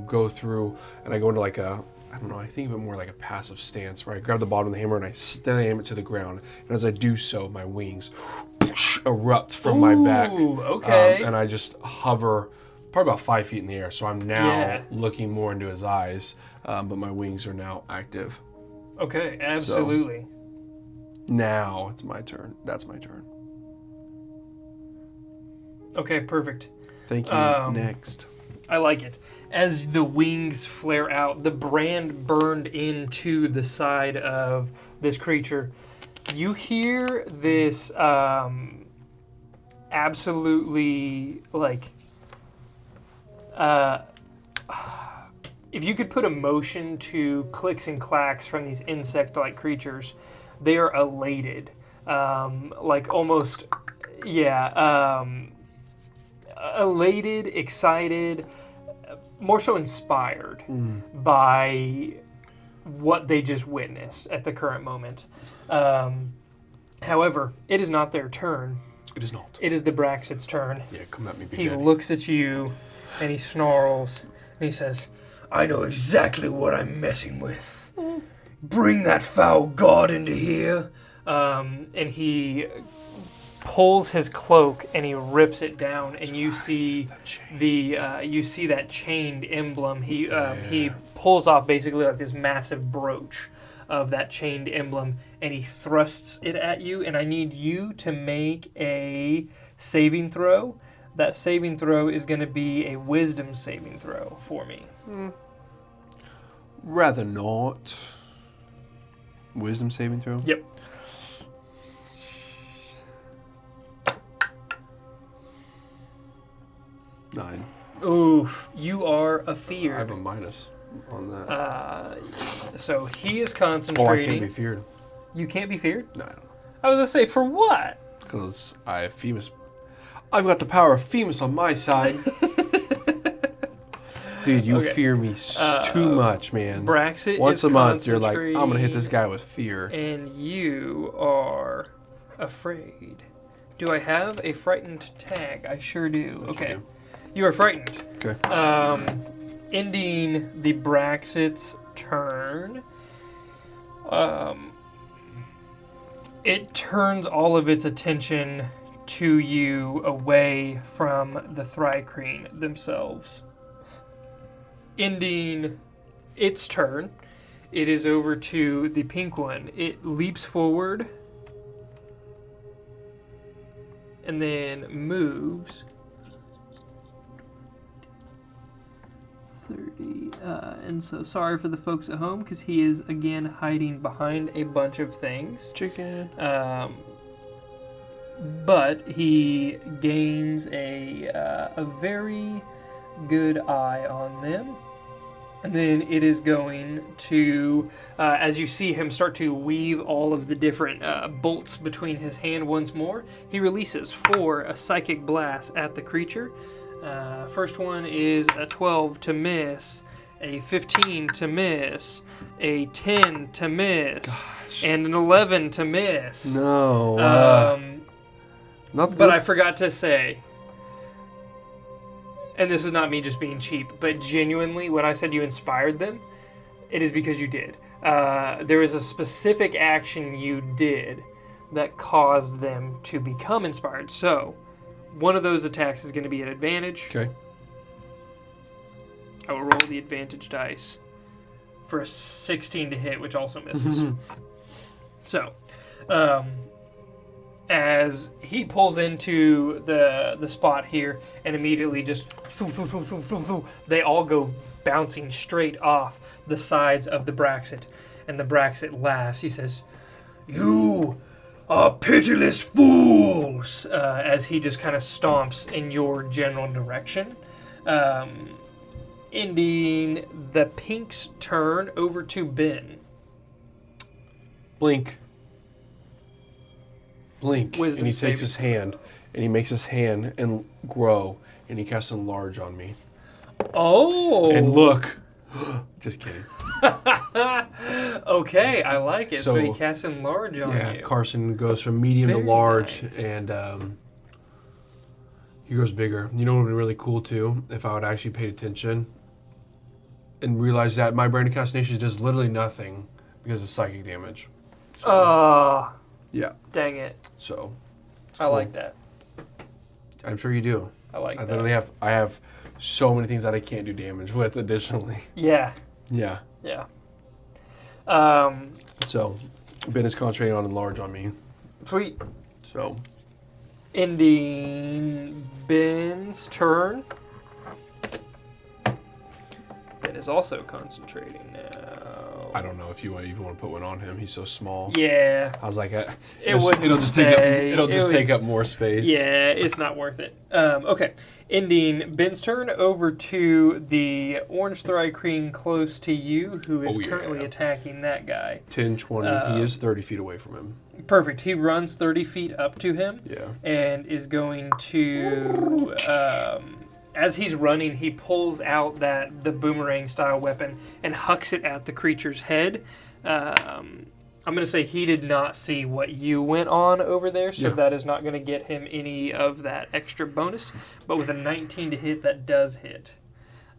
go through, and I go into like a, I don't know, I think of it more like a passive stance, where I grab the bottom of the hammer and I slam it to the ground. And as I do so, my wings erupt from my back. Okay. And I just hover probably about 5 feet in the air. So I'm now looking more into his eyes, but my wings are now active. Okay, absolutely. So, now it's my turn. That's my turn. Okay, perfect. Thank you. Next. I like it. As the wings flare out, the brand burned into the side of this creature. You hear this absolutely, like, if you could put emotion to clicks and clacks from these insect-like creatures, they are elated. Like almost, elated, excited, more so inspired by what they just witnessed at the current moment. However, it is not their turn. It is not. It is the Braxat's turn. Yeah, come at me, big He daddy. looks at you and he snarls and he says, "I know exactly what I'm messing with. Bring that foul god into here." And he pulls his cloak and he rips it down, and you see that chained emblem. He pulls off basically like this massive brooch of that chained emblem, and he thrusts it at you. And I need you to make a saving throw. That saving throw is going to be a wisdom saving throw for me. Rather not. Wisdom saving throw? Yep. Nine. Oof, you are I afeared. have a minus on that. So he is Oh, I concentrating. can't be feared. You can't be feared? No, I don't know. I was going to say, for what? Because I have Femus. I've got the power of Femus on my side. Dude, you Okay. fear me too much, man. Braxat Once is a month, you're like, I'm going to hit this concentrating, guy with fear. And you are afraid. Do I have a frightened tag? I sure do. Okay. do. You are frightened. Okay. Ending the Braxats' turn. It turns all of its attention to you away from the Thri-Kreen themselves. Ending its turn, it is over to the pink one. It leaps forward and then moves 30. And so sorry for the folks at home because he is again hiding behind a bunch of things. Chicken. But he gains a very good eye on them. And then it is going to, as you see him start to weave all of the different bolts between his hand once more, he releases 4 psychic blasts at the creature. First one is a 12 to miss, a 15 to miss, a 10 to miss, and an 11 to miss. No. Not good. But I forgot to say, and this is not me just being cheap, but genuinely, when I said you inspired them, it is because you did. There was a specific action you did that caused them to become inspired. So, one of those attacks is going to be an advantage. Okay. I will roll the advantage dice for a 16 to hit, which also misses. So, as he pulls into the spot here and immediately just they all go bouncing straight off the sides of the Braxat, and the Braxat laughs. He says, "You are pitiless fools," as he just kind of stomps in your general direction. Ending the pink's turn, over to Ben. Blink. Wisdom and he saving takes his hand, and he makes his hand and grow, and he casts Enlarge on me. Oh! And look. Just kidding. Okay, I like it. So he So, casts Enlarge on Yeah, you. Carson goes from medium Very to large, nice. and he grows bigger. You know what would be really cool, too? If I would actually paid attention and realized that my Brand of Castination does literally nothing because of psychic damage. So, yeah, Dang it. so I like that. I'm sure you do. I like I that. literally have so many things that I can't do damage with additionally. Yeah, Yeah. yeah. So Ben is concentrating on Enlarge on me. Sweet. So Ending Ben's turn. Ben is also concentrating now. I don't know if you even want to put one on him. He's so small. Yeah. I was like, wouldn't it'll just take up more space. Yeah, it's not worth it. Okay. Ending Ben's turn, over to the orange Thri-Kreen close to you, who is currently attacking that guy. 10, 20. He is 30 feet away from him. Perfect. He runs 30 feet up to him. Yeah. And is going to, as he's running, he pulls out the boomerang style weapon and hucks it at the creature's head. I'm going to say he did not see what you went on over there, so that is not going to get him any of that extra bonus. But with a 19 to hit, that does hit.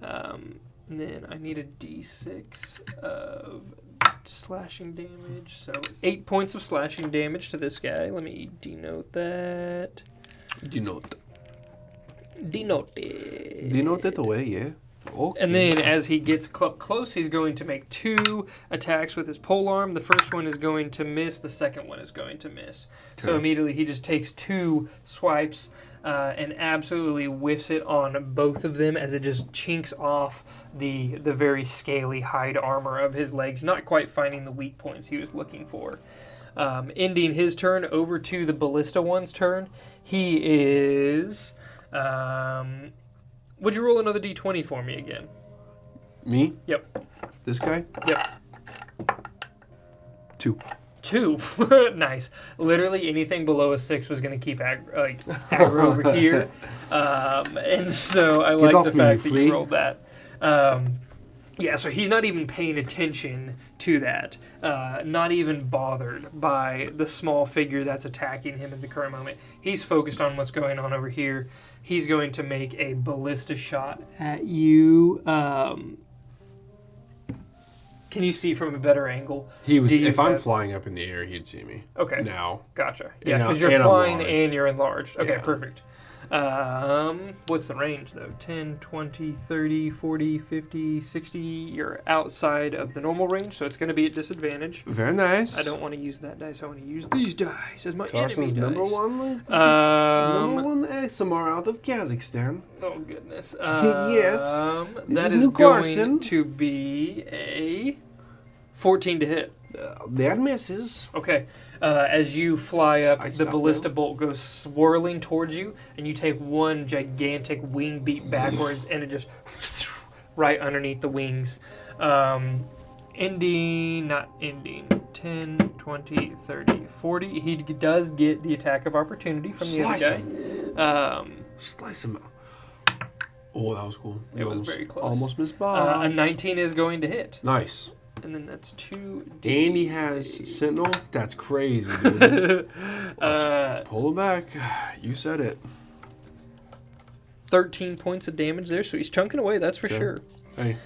And then I need a d6 of slashing damage. So 8 points of slashing damage to this guy. Let me denote that. Denote. Denoted. Denote it away, yeah. Okay. And then as he gets up close, he's going to make 2 attacks with his polearm. The first one is going to miss. The second one is going to miss. Okay. So immediately he just takes 2 swipes and absolutely whiffs it on both of them as it just chinks off the very scaly hide armor of his legs, not quite finding the weak points he was looking for. Ending his turn, over to the ballista one's turn. He is... would you roll another d20 for me again? Me? Yep. This guy? Yep. 2. 2. Nice. Literally anything below a 6 was going to keep aggro over here. And so I like the fact that you rolled that. Yeah, so he's not even paying attention to that. Not even bothered by the small figure that's attacking him at the current moment. He's focused on what's going on over here. He's going to make a ballista shot at you. Can you see from a better angle? He would, if I'm flying up in the air, he'd see me. Okay. Now. Gotcha. Yeah, because you're flying and you're enlarged. Okay, perfect. What's the range, though? 10, 20, 30, 40, 50, 60. You're outside of the normal range, so it's going to be at disadvantage. Very nice. I don't want to use that dice. I want to use these dice as my Carson's enemy dice. number one ASMR out of Kazakhstan. Oh, goodness. Yes. That is going to be a 14 to hit. That misses. Okay. As you fly up, the ballista bolt goes swirling towards you, and you take one gigantic wing beat backwards, and it just right underneath the wings. Not ending, 10, 20, 30, 40. He does get the attack of opportunity from the other guy. Slice him out. Oh, that was cool. It was very close. Almost missed Bob. A 19 is going to hit. Nice. And then that's 2D. And he has Sentinel? That's crazy, dude. Pull it back. You said it. 13 points of damage there, so he's chunking away, that's for sure. Hey,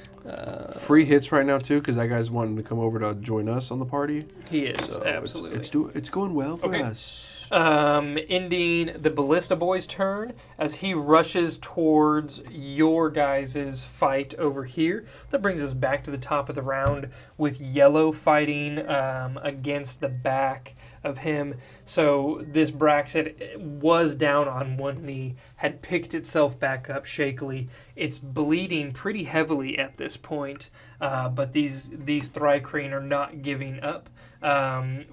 free hits right now, too, because that guy's wanting to come over to join us on the party. He is, so absolutely. It's going well for us. Ending the Ballista Boy's turn as he rushes towards your guys' fight over here. That brings us back to the top of the round with Yellow fighting against the back of him. So this Braxat was down on one knee, had picked itself back up shakily. It's bleeding pretty heavily at this point, but these Thri-Kreen are not giving up.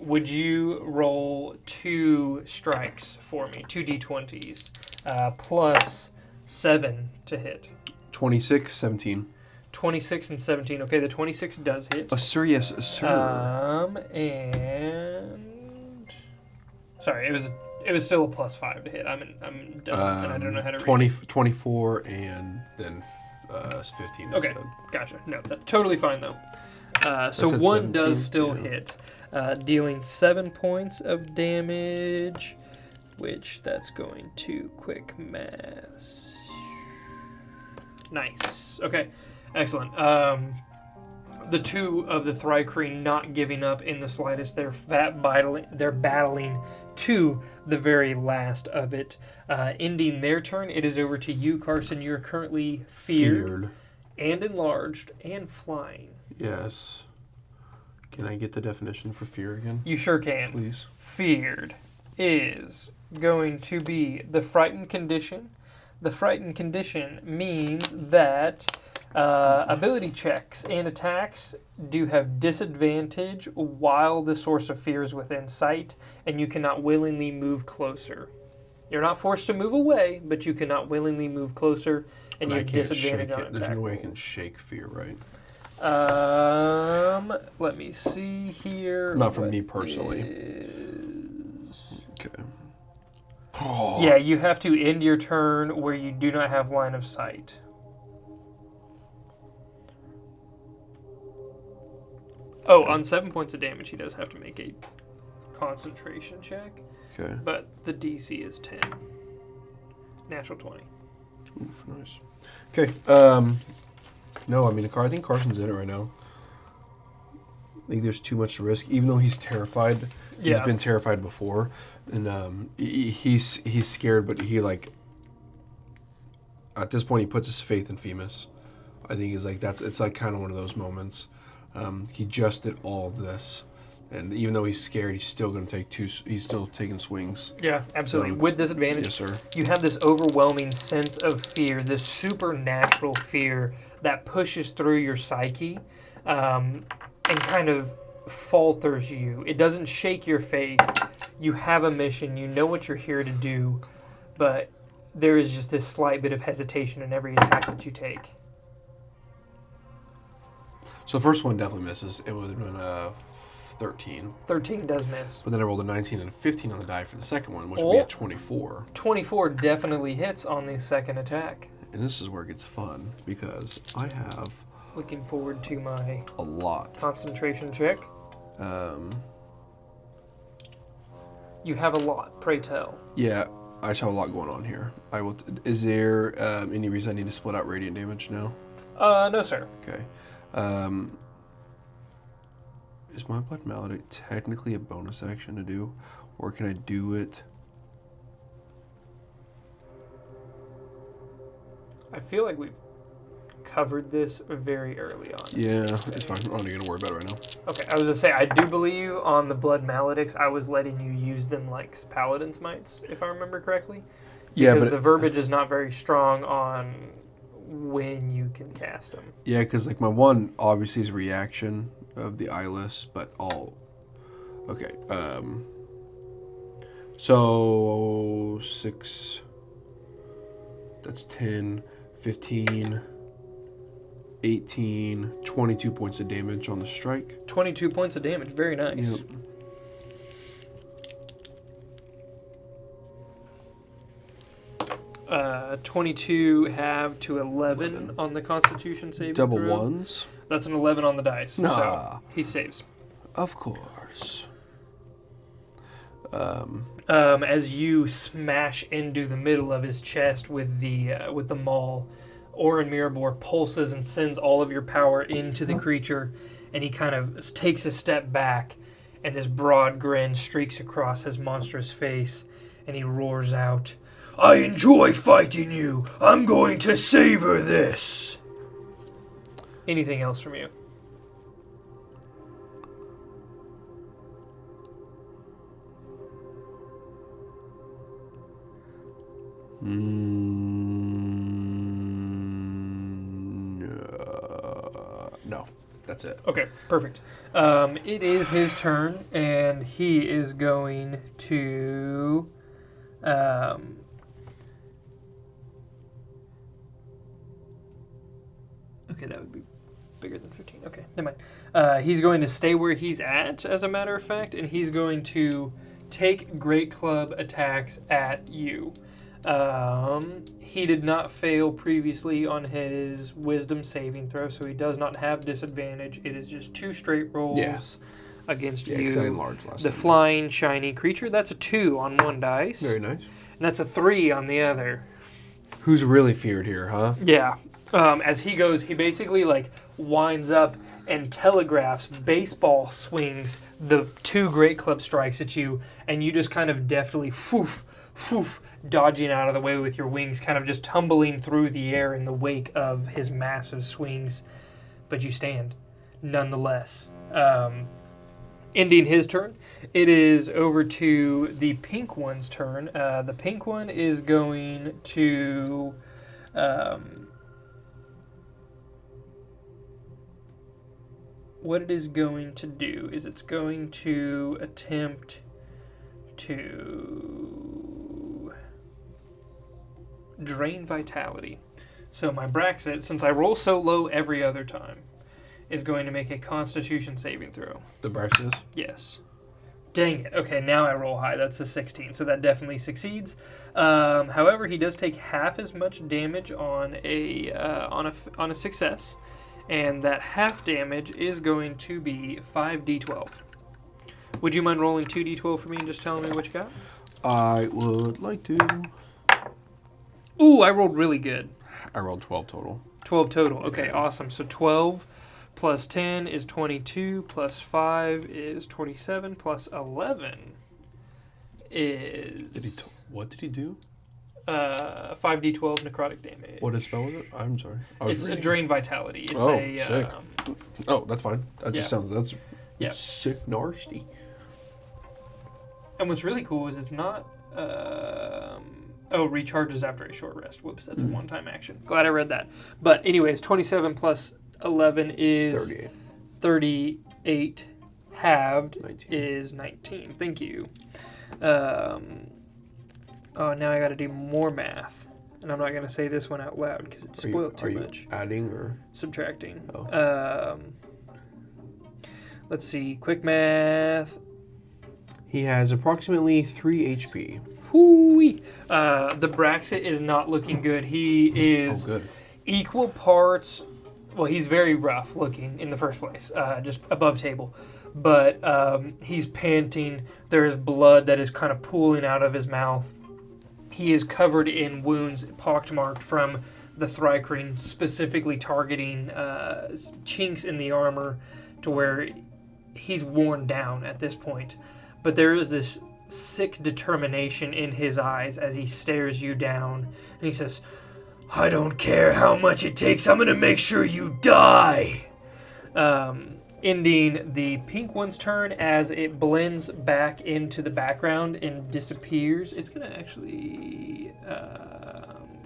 Would you roll 2 strikes for me, 2 d20s, plus 7 to hit? 26, 17. 26 and 17. Okay, the 26 does hit. Sir, yes, sir. And sorry, it was still a plus 5 to hit. I'm dumb, and I don't know how to read. 24 and then 15. Okay, instead. Gotcha. No, that's totally fine though. So 1 does still hit, dealing 7 points of damage, which that's going to quick math. Nice. Okay, excellent. The 2 of the Thri-Kreen not giving up in the slightest. They're battling to the very last of it. Ending their turn, it is over to you, Karson. You're currently feared. And enlarged and flying. Yes. Can I get the definition for fear again? You sure can. Please. Feared is going to be the frightened condition. The frightened condition means that ability checks and attacks do have disadvantage while the source of fear is within sight, and you cannot willingly move closer. You're not forced to move away, but you cannot willingly move closer, and you have disadvantage on attack. There's no way I can shake fear, right? Let me see here. Not from me personally. Okay. Oh. Yeah, you have to end your turn where you do not have line of sight. Oh, on 7 points of damage, he does have to make a concentration check. Okay. But the DC is 10. Natural 20. Oof, nice. Okay. No, I mean, I think Carson's in it right now. I think there's too much risk, even though he's terrified. He's been terrified before, and he's scared, but he at this point he puts his faith in Femus. I think it's kind of one of those moments. He just did all of this, and even though he's scared, he's still going to take he's still taking swings. Yeah, absolutely. With disadvantage, yes, sir. You have this overwhelming sense of fear, this supernatural fear that pushes through your psyche, and kind of falters you. It doesn't shake your faith. You have a mission. You know what you're here to do, but there is just this slight bit of hesitation in every attack that you take. So the first one definitely misses. It would have been 13. 13 does miss. But then I rolled a 19 and a 15 on the die for the second one, which would be a 24. 24 definitely hits on the second attack. And this is where it gets fun, because I have Looking forward to my A lot. concentration check. Um, You have a lot, pray tell. yeah, I just have a lot going on here. I will. Is there any reason I need to split out radiant damage now? No, sir. Okay. Is my blood malady technically a bonus action to do, or can I do it? I feel like we've covered this very early on. Yeah, it's fine. I'm not even gonna worry about it right now. Okay, I was gonna say, I do believe on the Blood Maledicts, I was letting you use them like Paladin's Mites, if I remember correctly. Yeah, Because but the verbiage is not very strong on when you can cast them. yeah, because like my one obviously is reaction of the eyeless, but all. Okay. So 6. That's 10, 15, 18, 22 points of damage on the strike. 22 points of damage, very nice. Yep. 22 have to 11 on the Constitution saving Double throw. ones. That's an 11 on the dice. Nah. So he saves. Of course. As you smash into the middle of his chest with the maul, Orin Mirabor pulses and sends all of your power into the creature, and he kind of takes a step back, and this broad grin streaks across his monstrous face, and he roars out, "I enjoy fighting you! I'm going to savor this!" Anything else from you? No, that's it. Okay, perfect. It is his turn, and he is going to... okay, that would be bigger than 15. Okay, never mind. He's going to stay where he's at, as a matter of fact, and he's going to take Great Club attacks at you. He did not fail previously on his Wisdom saving throw, so he does not have disadvantage. It is just 2 straight rolls against Yeah, 'cause I you. enlarged last The time. flying, shiny creature, that's a 2 on one dice. Very nice. And that's a 3 on the other. Who's really feared here, huh? Yeah. As he goes, he basically like winds up and telegraphs, baseball swings the 2 Great Club strikes at you, and you just kind of deftly dodging out of the way with your wings, kind of just tumbling through the air in the wake of his massive swings. But you stand, nonetheless. Ending his turn, it is over to the pink one's turn. The pink one is going to... what it is going to do is it's going to attempt to drain vitality. So my Braxat, since I roll so low every other time, is going to make a Constitution saving throw. The Braxats? Yes. Dang it. Okay, now I roll high. That's a 16, so that definitely succeeds. However, he does take half as much damage on a success, and that half damage is going to be 5d12. Would you mind rolling 2d12 for me and just telling me what you got? I would like to. Ooh, I rolled really good. I rolled 12 total. 12 total. Okay, awesome. So 12 plus 10 is 22, plus 5 is 27, plus 11 is... What did he do? 5d12 necrotic damage. What spell was it? I'm sorry. It's a drain vitality. It's sick. Oh, that's fine. That just sounds... That's sick nasty. And what's really cool is it's not... recharges after a short rest. Whoops, that's a one-time action. Glad I read that. But anyways, 27 plus 11 is... 38. 38 halved 19. is 19. Thank you. Now I got to do more math. And I'm not going to say this one out loud because it's spoiled too much. Adding or? Subtracting. Oh. Let's see. Quick math. He has approximately 3 HP. Whoo-wee. The Braxat is not looking good. He is good. equal parts well, he's very rough looking in the first place, just above table. But he's panting. There's blood that is kind of pooling out of his mouth. He is covered in wounds, pockmarked from the Thri-Kreen, specifically targeting chinks in the armor to where he's worn down at this point. But there is this sick determination in his eyes as he stares you down. And he says, "I don't care how much it takes. I'm going to make sure you die." Ending the pink one's turn as it blends back into the background and disappears. It's going to actually...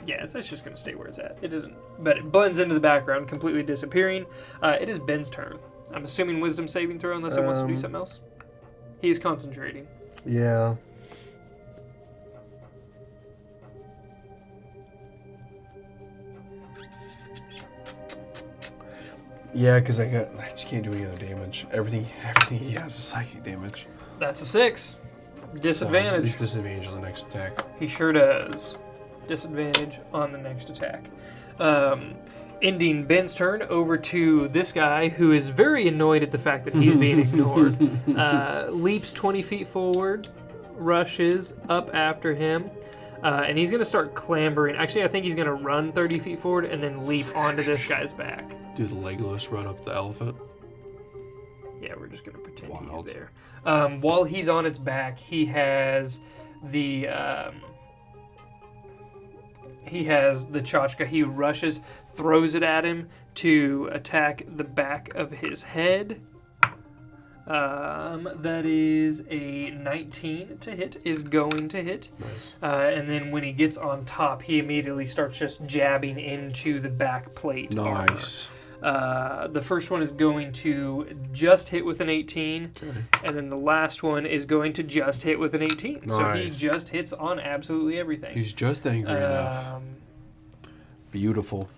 it's just going to stay where it's at. It isn't, but it blends into the background, completely disappearing. It is Ben's turn. I'm assuming wisdom saving throw unless it wants to do something else. He's concentrating. Yeah. Yeah, because I just can't do any other damage. Everything he has is psychic damage. That's a 6. Disadvantage. He's disadvantage on the next attack. He sure does. Disadvantage on the next attack. Ending Ben's turn over to this guy who is very annoyed at the fact that he's being ignored. Leaps 20 feet forward, rushes up after him, and he's going to start clambering. Actually, I think he's going to run 30 feet forward and then leap onto this guy's back. Do the Legolas run up the elephant? Yeah, we're just going to pretend he's there. While he's on its back, he has the tchotchke. He rushes, throws it at him to attack the back of his head. That is a 19 to hit, is going to hit. Nice. And then when he gets on top, he immediately starts just jabbing into the back plate Nice. armor. The first one is going to just hit with an 18, and then the last one is going to just hit with an 18. Nice. So he just hits on absolutely everything. He's just angry enough. Beautiful.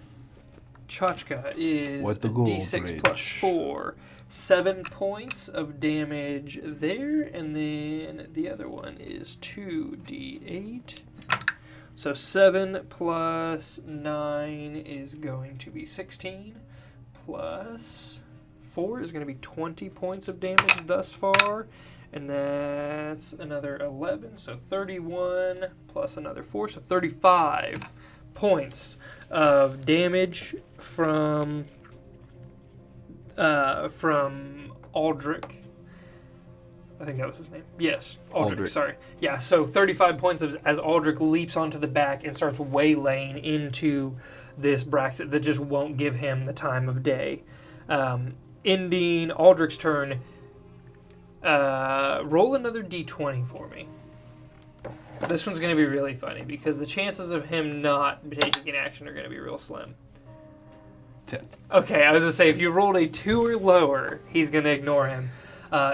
Tchotchke is What the D6 plus 4. 7 points of damage there, and then the other one is 2d8. So 7 plus 9 is going to be 16. Plus 4 is going to be 20 points of damage thus far. And that's another 11. So 31 plus another 4. So 35 points of damage from Aldrich. I think that was his name. Yes, Aldrich. Sorry. Yeah, so 35 points as Aldrich leaps onto the back and starts waylaying into this Braxat that just won't give him the time of day. Ending Aldrich's turn, roll another d20 for me. This one's going to be really funny because the chances of him not taking action are going to be real slim. 10. Okay, I was going to say, if you rolled a 2 or lower, he's going to ignore him.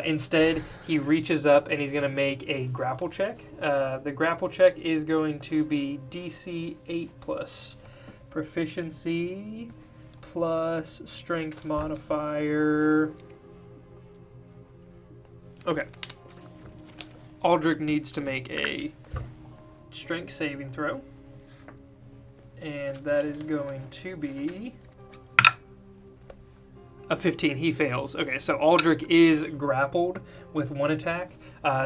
Instead, he reaches up and he's going to make a grapple check. The grapple check is going to be DC 8 plus proficiency plus strength modifier. Okay. Aldrich needs to make a strength saving throw. And that is going to be a 15. He fails. Okay, so Aldrich is grappled with one attack.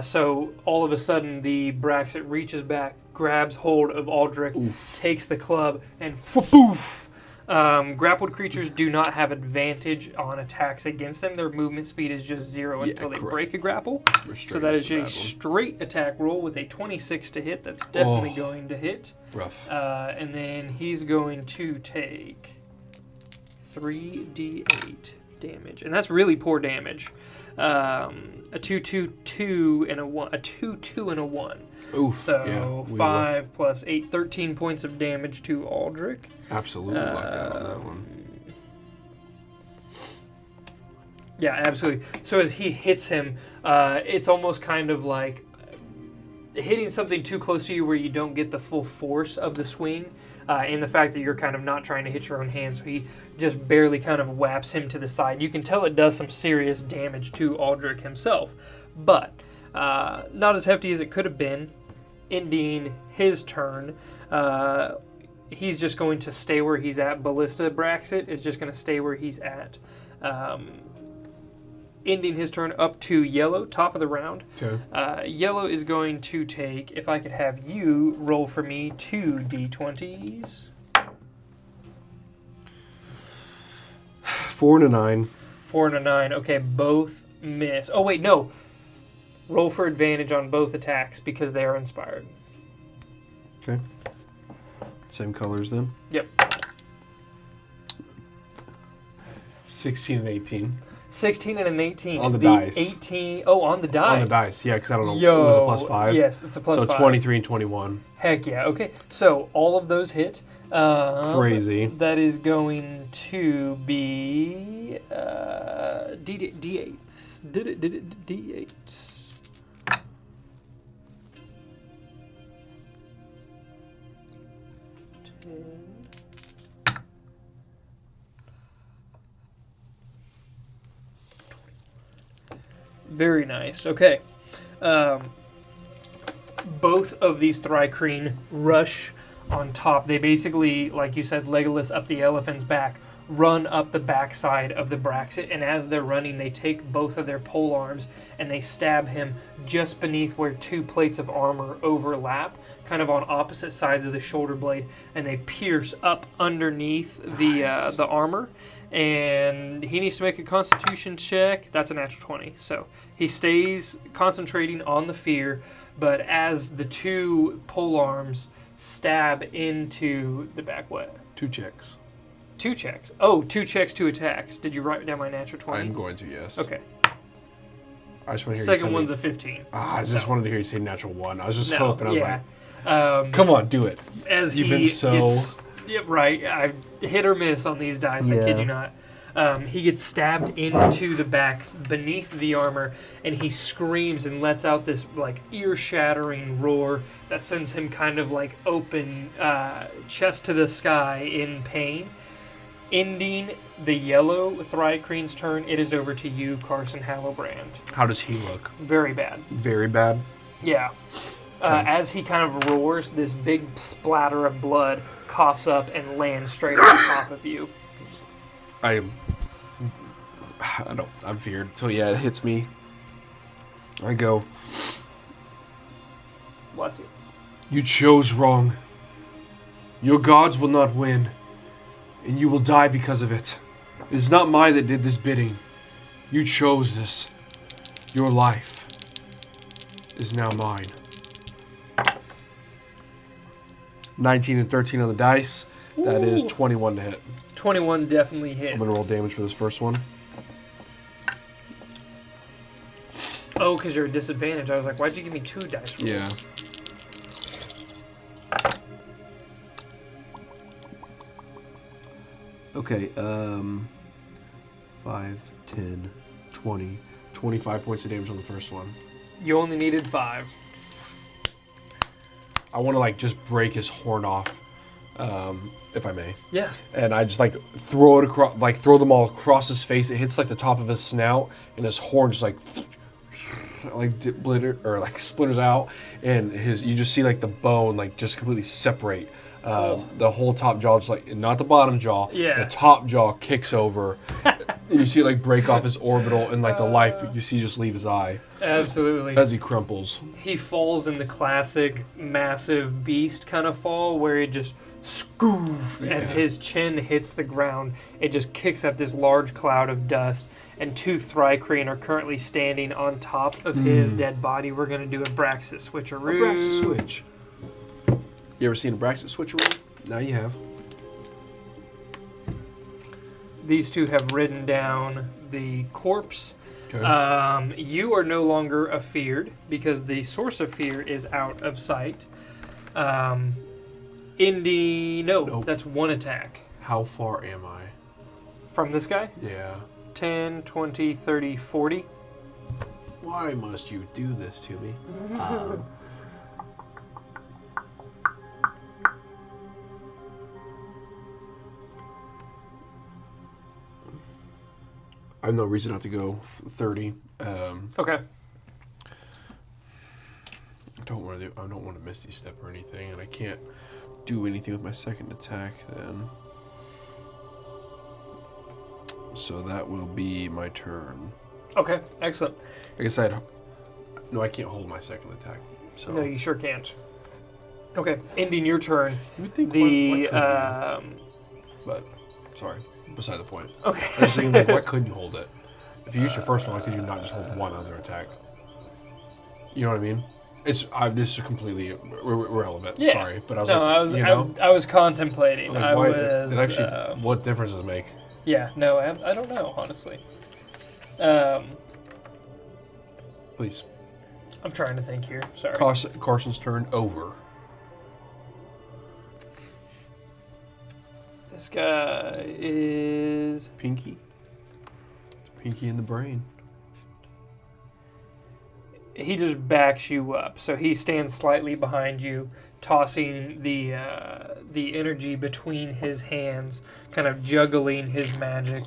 So all of a sudden, the Braxat reaches back, grabs hold of Aldrich, takes the club, and poof! Grappled creatures do not have advantage on attacks against them. Their movement speed is just 0 until they break a grapple. So that is a straight attack roll with a 26 to hit. That's definitely going to hit. Rough. And then he's going to take 3d8 damage, and that's really poor damage. A 2-2-2 and a 1. A 2-2 and a 1. Oof. So 5 plus 8, 13 points of damage to Aldrich. Absolutely lucked out on that one. Yeah, absolutely. So as he hits him, it's almost kind of like hitting something too close to you where you don't get the full force of the swing, and the fact that you're kind of not trying to hit your own hand, so he just barely kind of whaps him to the side. You can tell it does some serious damage to Aldrich himself, but not as hefty as it could have been. Ending his turn, he's just going to stay where he's at. Ballista Braxat is just going to stay where he's at. Ending his turn up to yellow, top of the round. Okay. Yellow is going to take, if I could have you roll for me 2 d20s. 4 and a 9. 4 and a 9. Okay, both miss. Oh, wait, no. Roll for advantage on both attacks because they are inspired. Okay. Same colors then. Yep. 16 and 18. 16 and an 18. On the dice. 18. Oh, on the dice. On the dice, yeah, because I don't know. Yo, It was a plus 5. Yes, it's a plus 5. So 23 and 21. Heck yeah. Okay, so all of those hit. Crazy. That is going to be D8s. D8s. Very nice. Okay. Both of these Thri-Kreen rush on top. They basically, like you said, Legolas up the elephant's back, run up the backside of the Braxat, and as they're running, they take both of their pole arms and they stab him just beneath where 2 plates of armor overlap, kind of on opposite sides of the shoulder blade, and they pierce up underneath the armor. And he needs to make a Constitution check. That's a natural 20. So he stays concentrating on the fear, but as the 2 pole arms stab into the back, what? 2 checks. 2 checks. Oh, 2 checks, 2 attacks. Did you write down my natural 20? I'm going to, yes. Okay. I just want to hear Second you tell one's me. a 15. I just wanted to hear you say natural 1. I was just No, hoping. I was yeah. like, come on, do it. As You've he been so... gets, yeah, right. I hit or miss on these dice. I kid Yeah. you not. He gets stabbed into the back beneath the armor, and he screams and lets out this like ear-shattering roar that sends him kind of like open chest to the sky in pain. Ending the yellow Thri-Kreen's turn, it is over to you, Karson Hallowbrand. How does he look? Very bad. Very bad. Yeah. As he kind of roars, this big splatter of blood coughs up and lands straight on top of you. I'm feared. So yeah, it hits me. I go, Bless you. you chose wrong. Your gods will not win, and you will die because of it. It is not I that did this bidding. You chose this. Your life is now mine. 19 and 13 on the dice. That is 21 to hit. 21 definitely hits. I'm going to roll damage for this first one. Oh, because you're at disadvantage. I was like, why'd you give me 2 dice rolls? Yeah. Okay, 5, 10, 20, 25 points of damage on the first one. You only needed 5. I want to like just break his horn off, if I may. Yeah. And I just like throw it across, like throw them all across his face. It hits like the top of his snout, and his horn just like splinters out, and you just see like the bone like just completely separate. The whole top jaw, just like not the bottom jaw. Yeah. The top jaw kicks over. You see it like break off his orbital, and like the life you see just leave his eye Absolutely. as he crumples. He falls in the classic massive beast kind of fall where it just scoof as his chin hits the ground. It just kicks up this large cloud of dust, and 2 Thri-Kreen are currently standing on top of his dead body. We're going to do a Braxat switcheroo. A Braxat switch. You ever seen a Braxat switcheroo? Now you have. These 2 have ridden down the corpse. Okay. You are no longer afeared because the source of fear is out of sight. Nope. That's 1 attack. How far am I? From this guy? Yeah. 10, 20, 30, 40. Why must you do this to me? I have no reason not to go 30. Okay. I don't want to misty step or anything, and I can't do anything with my second attack then. So that will be my turn. Okay, excellent. I guess no, I can't hold my second attack. So No, you sure can't. Okay, ending your turn. you would think The why couldn't you? But sorry, beside the point. okay. I was thinking, like, why couldn't you hold it? If you used your first one, why could you not just hold one other attack? You know what I mean? This is completely irrelevant. Yeah. Sorry, but I was No, like, I was contemplating. like, I why, was it actually, what difference does it make? yeah. No, I don't know honestly. Please. I'm trying to think here. Sorry. Carson's turn over. This guy is. Pinky. Pinky in the brain. He just backs you up, so he stands slightly behind you, tossing the energy between his hands, kind of juggling his magic,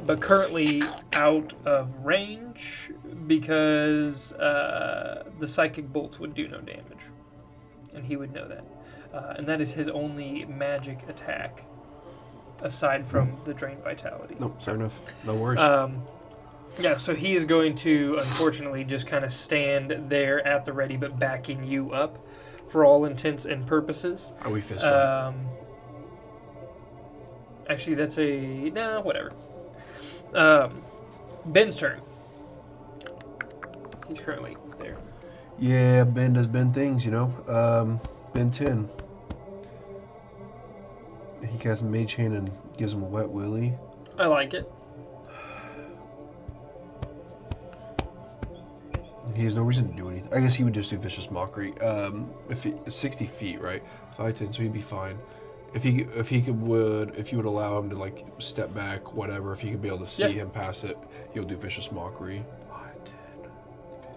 but currently out of range because the psychic bolts would do no damage, and he would know that, and that is his only magic attack, aside from the drain vitality. No, fair enough. No worries. Yeah, so he is going to, unfortunately, just kind of stand there at the ready, but backing you up for all intents and purposes. Are we fist bump? Actually, that's whatever. Ben's turn. He's currently there. Yeah, Ben does Ben things, you know. Ben 10. He casts Mage Hand and gives him a Wet Willy. I like it. He has no reason to do anything. I guess he would just do Vicious Mockery. If he, 60 feet, right? 5'10", so he'd be fine. If you would allow him to like step back, whatever. If you could be able to see him pass it, he'll do Vicious Mockery. 5, 10,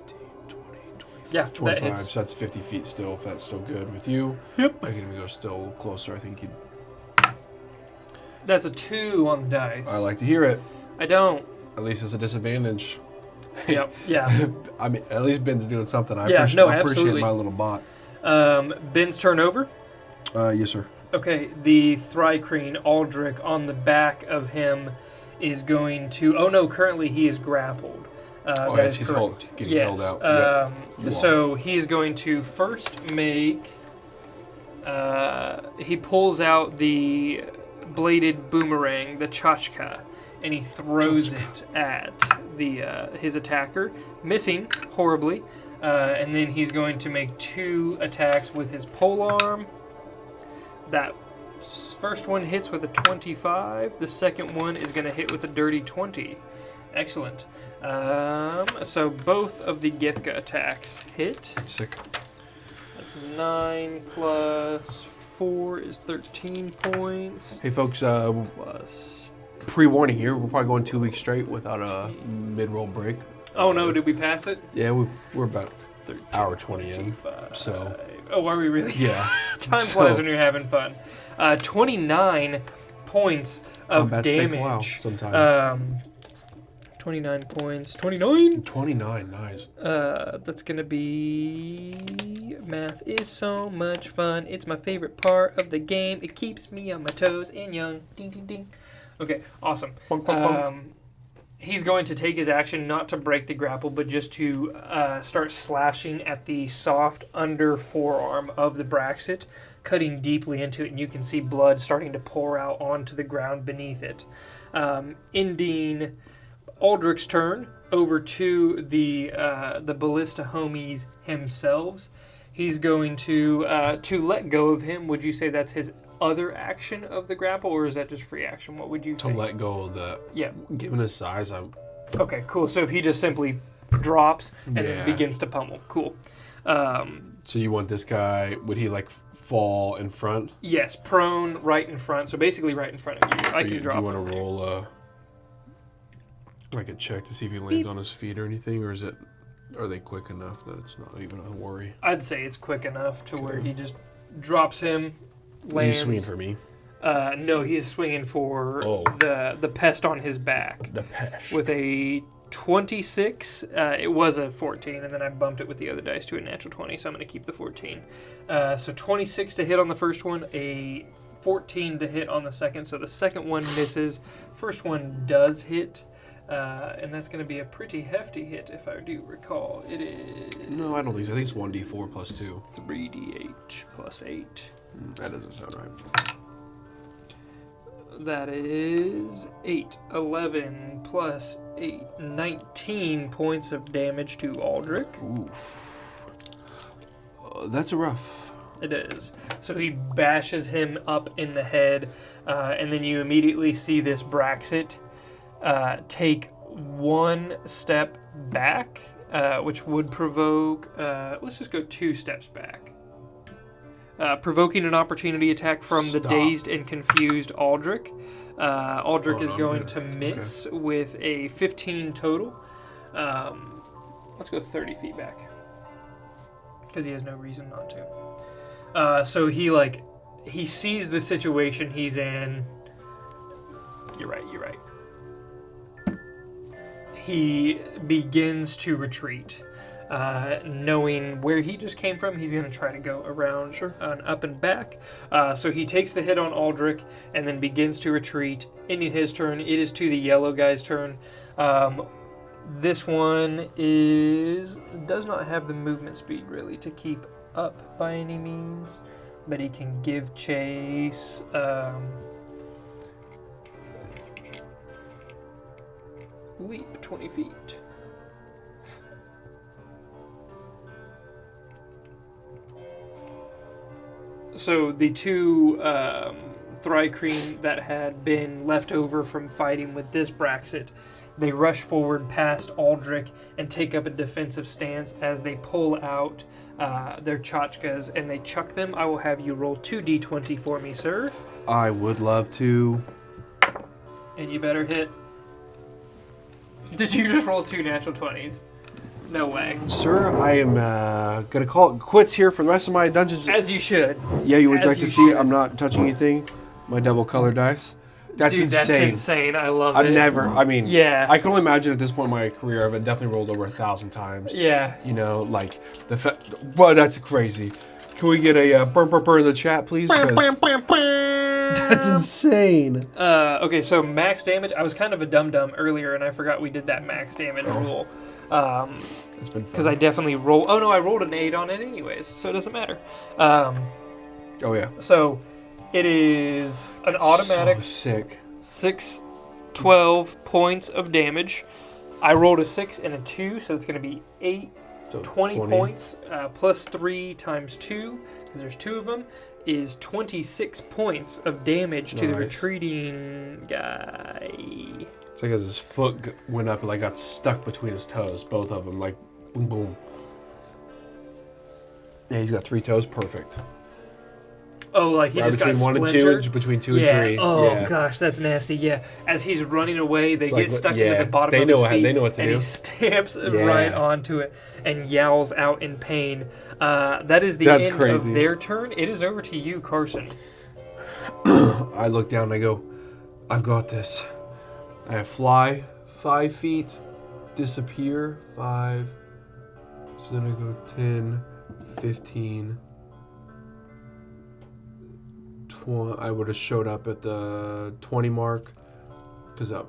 15, 20, 25. Yeah, 25. So that's 50 feet still. If that's still good with you. Yep. I can go still closer. I think he'd. That's a 2 on the dice. I like to hear it. I don't. At least it's a disadvantage. Yep. Yeah. I mean, at least Ben's doing something. I Yeah, appreciate absolutely. my little bot. Ben's turn over. Yes, sir. Okay, the Thri-Kreen Aldrich on the back of him is going to. Oh no! Currently he is grappled. Yes, he's getting held out. So he's going to first make. He pulls out the bladed boomerang, the tchotchka, and he throws it at his attacker, missing horribly. And then he's going to make 2 attacks with his polearm. That first one hits with a 25. The second one is going to hit with a dirty 20. Excellent. So both of the Githka attacks hit. Sick. That's 9 plus 4 is 13 points. Hey, folks. Plus. Pre-warning here. We're probably going 2 weeks straight without a mid-roll break. Oh no! Did we pass it? Yeah, we're about 13, hour 20 in. 25. So. Oh, are we really? Yeah. Time flies when you're having fun. 29 points of Combats take a while damage. sometimes. 29 points. 29? 29, nice. That's going to be... Math is so much fun. It's my favorite part of the game. It keeps me on my toes and young. Ding, ding, ding. Okay, awesome. Bonk, bonk, bonk. He's going to take his action not to break the grapple, but just to start slashing at the soft under forearm of the Braxat, cutting deeply into it, and you can see blood starting to pour out onto the ground beneath it. Ending Aldrich's turn, over to the ballista homies themselves. He's going to let go of him. Would you say that's his other action of the grapple, or is that just free action? What would you To think? let go of the... Yeah. Given his size, I'm... Okay, cool. So if he just simply drops and then Yeah. begins to pummel. Cool. So you want this guy... Would he, like, fall in front? Yes, prone, right in front. So basically right in front of you. I can drop Do you him want to there. roll like a check to see if he lands on his feet or anything, or are they quick enough that it's not even a worry? I'd say it's quick enough to where he just drops him, lands. He's swinging for me. No, he's swinging for the pest on his back The pesh. with a 26. It was a 14, and then I bumped it with the other dice to a natural 20, so I'm going to keep the 14. So 26 to hit on the first one, a 14 to hit on the second, so the second one misses. First one does hit, and that's going to be a pretty hefty hit, if I do recall. It is... No, I don't think so. I think it's 1d4 plus 2. 3d8 plus 8. That doesn't sound right. That is 8, 11 plus 8, 19 points of damage to Aldrich. Oof. That's a rough. It is. So he bashes him up in the head, and then you immediately see this Braxat take one step back, which would provoke... let's just go 2 steps back. Provoking an opportunity attack from the dazed and confused Aldrich. Aldrich is going to miss with a 15 total. Let's go 30 feet back. Because he has no reason not to. So he sees the situation he's in. You're right. He begins to retreat. Knowing where he just came from, he's going to try to go around and up and back. So he takes the hit on Aldrich and then begins to retreat. Ending his turn, it is to the yellow guy's turn. This one does not have the movement speed really to keep up by any means, but he can give chase. Leap 20 feet. So the two Thri-Kreen that had been left over from fighting with this Braxat, they rush forward past Aldrich and take up a defensive stance as they pull out their tchotchkes and they chuck them. I will have you roll 2d20 for me, sir. I would love to. And you better hit. Did you just roll 2 natural 20s? No way. Sir, I am going to call it quits here for the rest of my dungeons. As you should. Yeah, you would like to see I'm not touching anything. My double color dice. That's Dude, insane. That's insane. I love it. Yeah. I can only imagine at this point in my career, I've definitely rolled over 1,000 times. Yeah. You know, like, well, that's crazy. Can we get a burr in the chat, please? That's insane. Okay, so max damage. I was kind of a dum-dum earlier, and I forgot we did that max damage rule. It's been fun. Because I definitely rolled... Oh, no, I rolled an 8 on it anyways, so it doesn't matter. Oh, yeah. So, it is an automatic... So sick. 6, 12 points of damage. I rolled a 6 and a 2, so it's going to be 8, so 20 points, plus 3 times 2, because there's 2 of them, is 26 points of damage to the retreating guy. It's like as his foot went up and like got stuck between his toes, both of them, like boom, boom. Yeah, he's got 3 toes, perfect. Oh, like he right just got between 1 and 2, between 2 and 3. Oh gosh, that's nasty. Yeah, as he's running away, they get stuck into the bottom of his feet. They know what to do. And he stamps right onto it and yowls out in pain. That is the end of their turn. It is over to you, Karson. I look down and I go, I've got this. I have fly 5 feet, disappear 5. So then I go 10, 15. I would have showed up at the 20 mark because I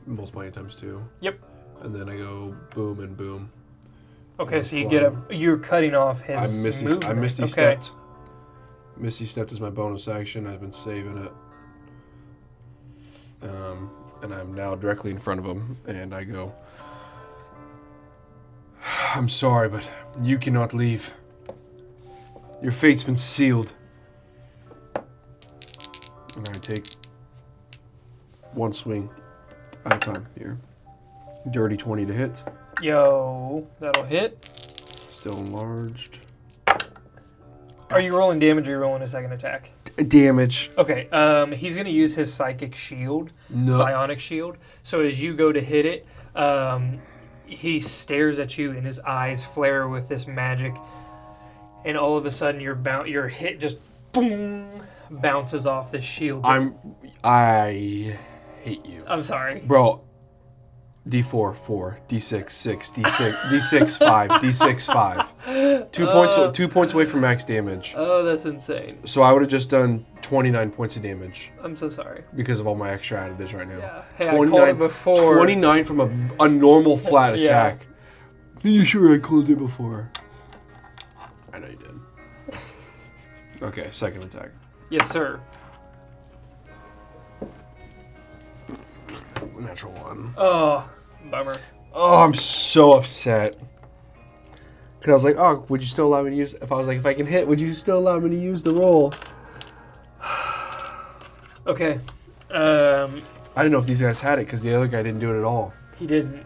multiplying times 2. Yep. And then I go boom and boom. Okay, so you're cutting off his movement. I Misty stepped. Misty stepped is my bonus action. I've been saving it. And I'm now directly in front of him, and I go, I'm sorry, but you cannot leave. Your fate's been sealed. And I take 1 swing at a time here. Dirty 20 to hit. Yo, that'll hit. Still enlarged. Are you rolling damage or are you rolling a second attack? Damage. Okay, he's going to use his psychic shield, psionic shield. So as you go to hit it, he stares at you and his eyes flare with this magic. And all of a sudden your hit just boom bounces off this shield. I hate you. I'm sorry. Bro, D4, 4, D6, 6, D6, D6, 5, D6, 5. 2 points away from max damage. Oh, that's insane. So I would have just done 29 points of damage I'm so sorry. because of all my extra additives right now. Yeah. Hey, I called it before. 29 from a normal flat Yeah. attack. Are you sure I called it before? I know you did. Okay, second attack. Yes, sir. Natural 1. Oh, bummer. Oh, I'm so upset. Because I was like, oh, would you still allow me to use... If I can hit, would you still allow me to use the roll? Okay. I didn't know if these guys had it because the other guy didn't do it at all. He didn't.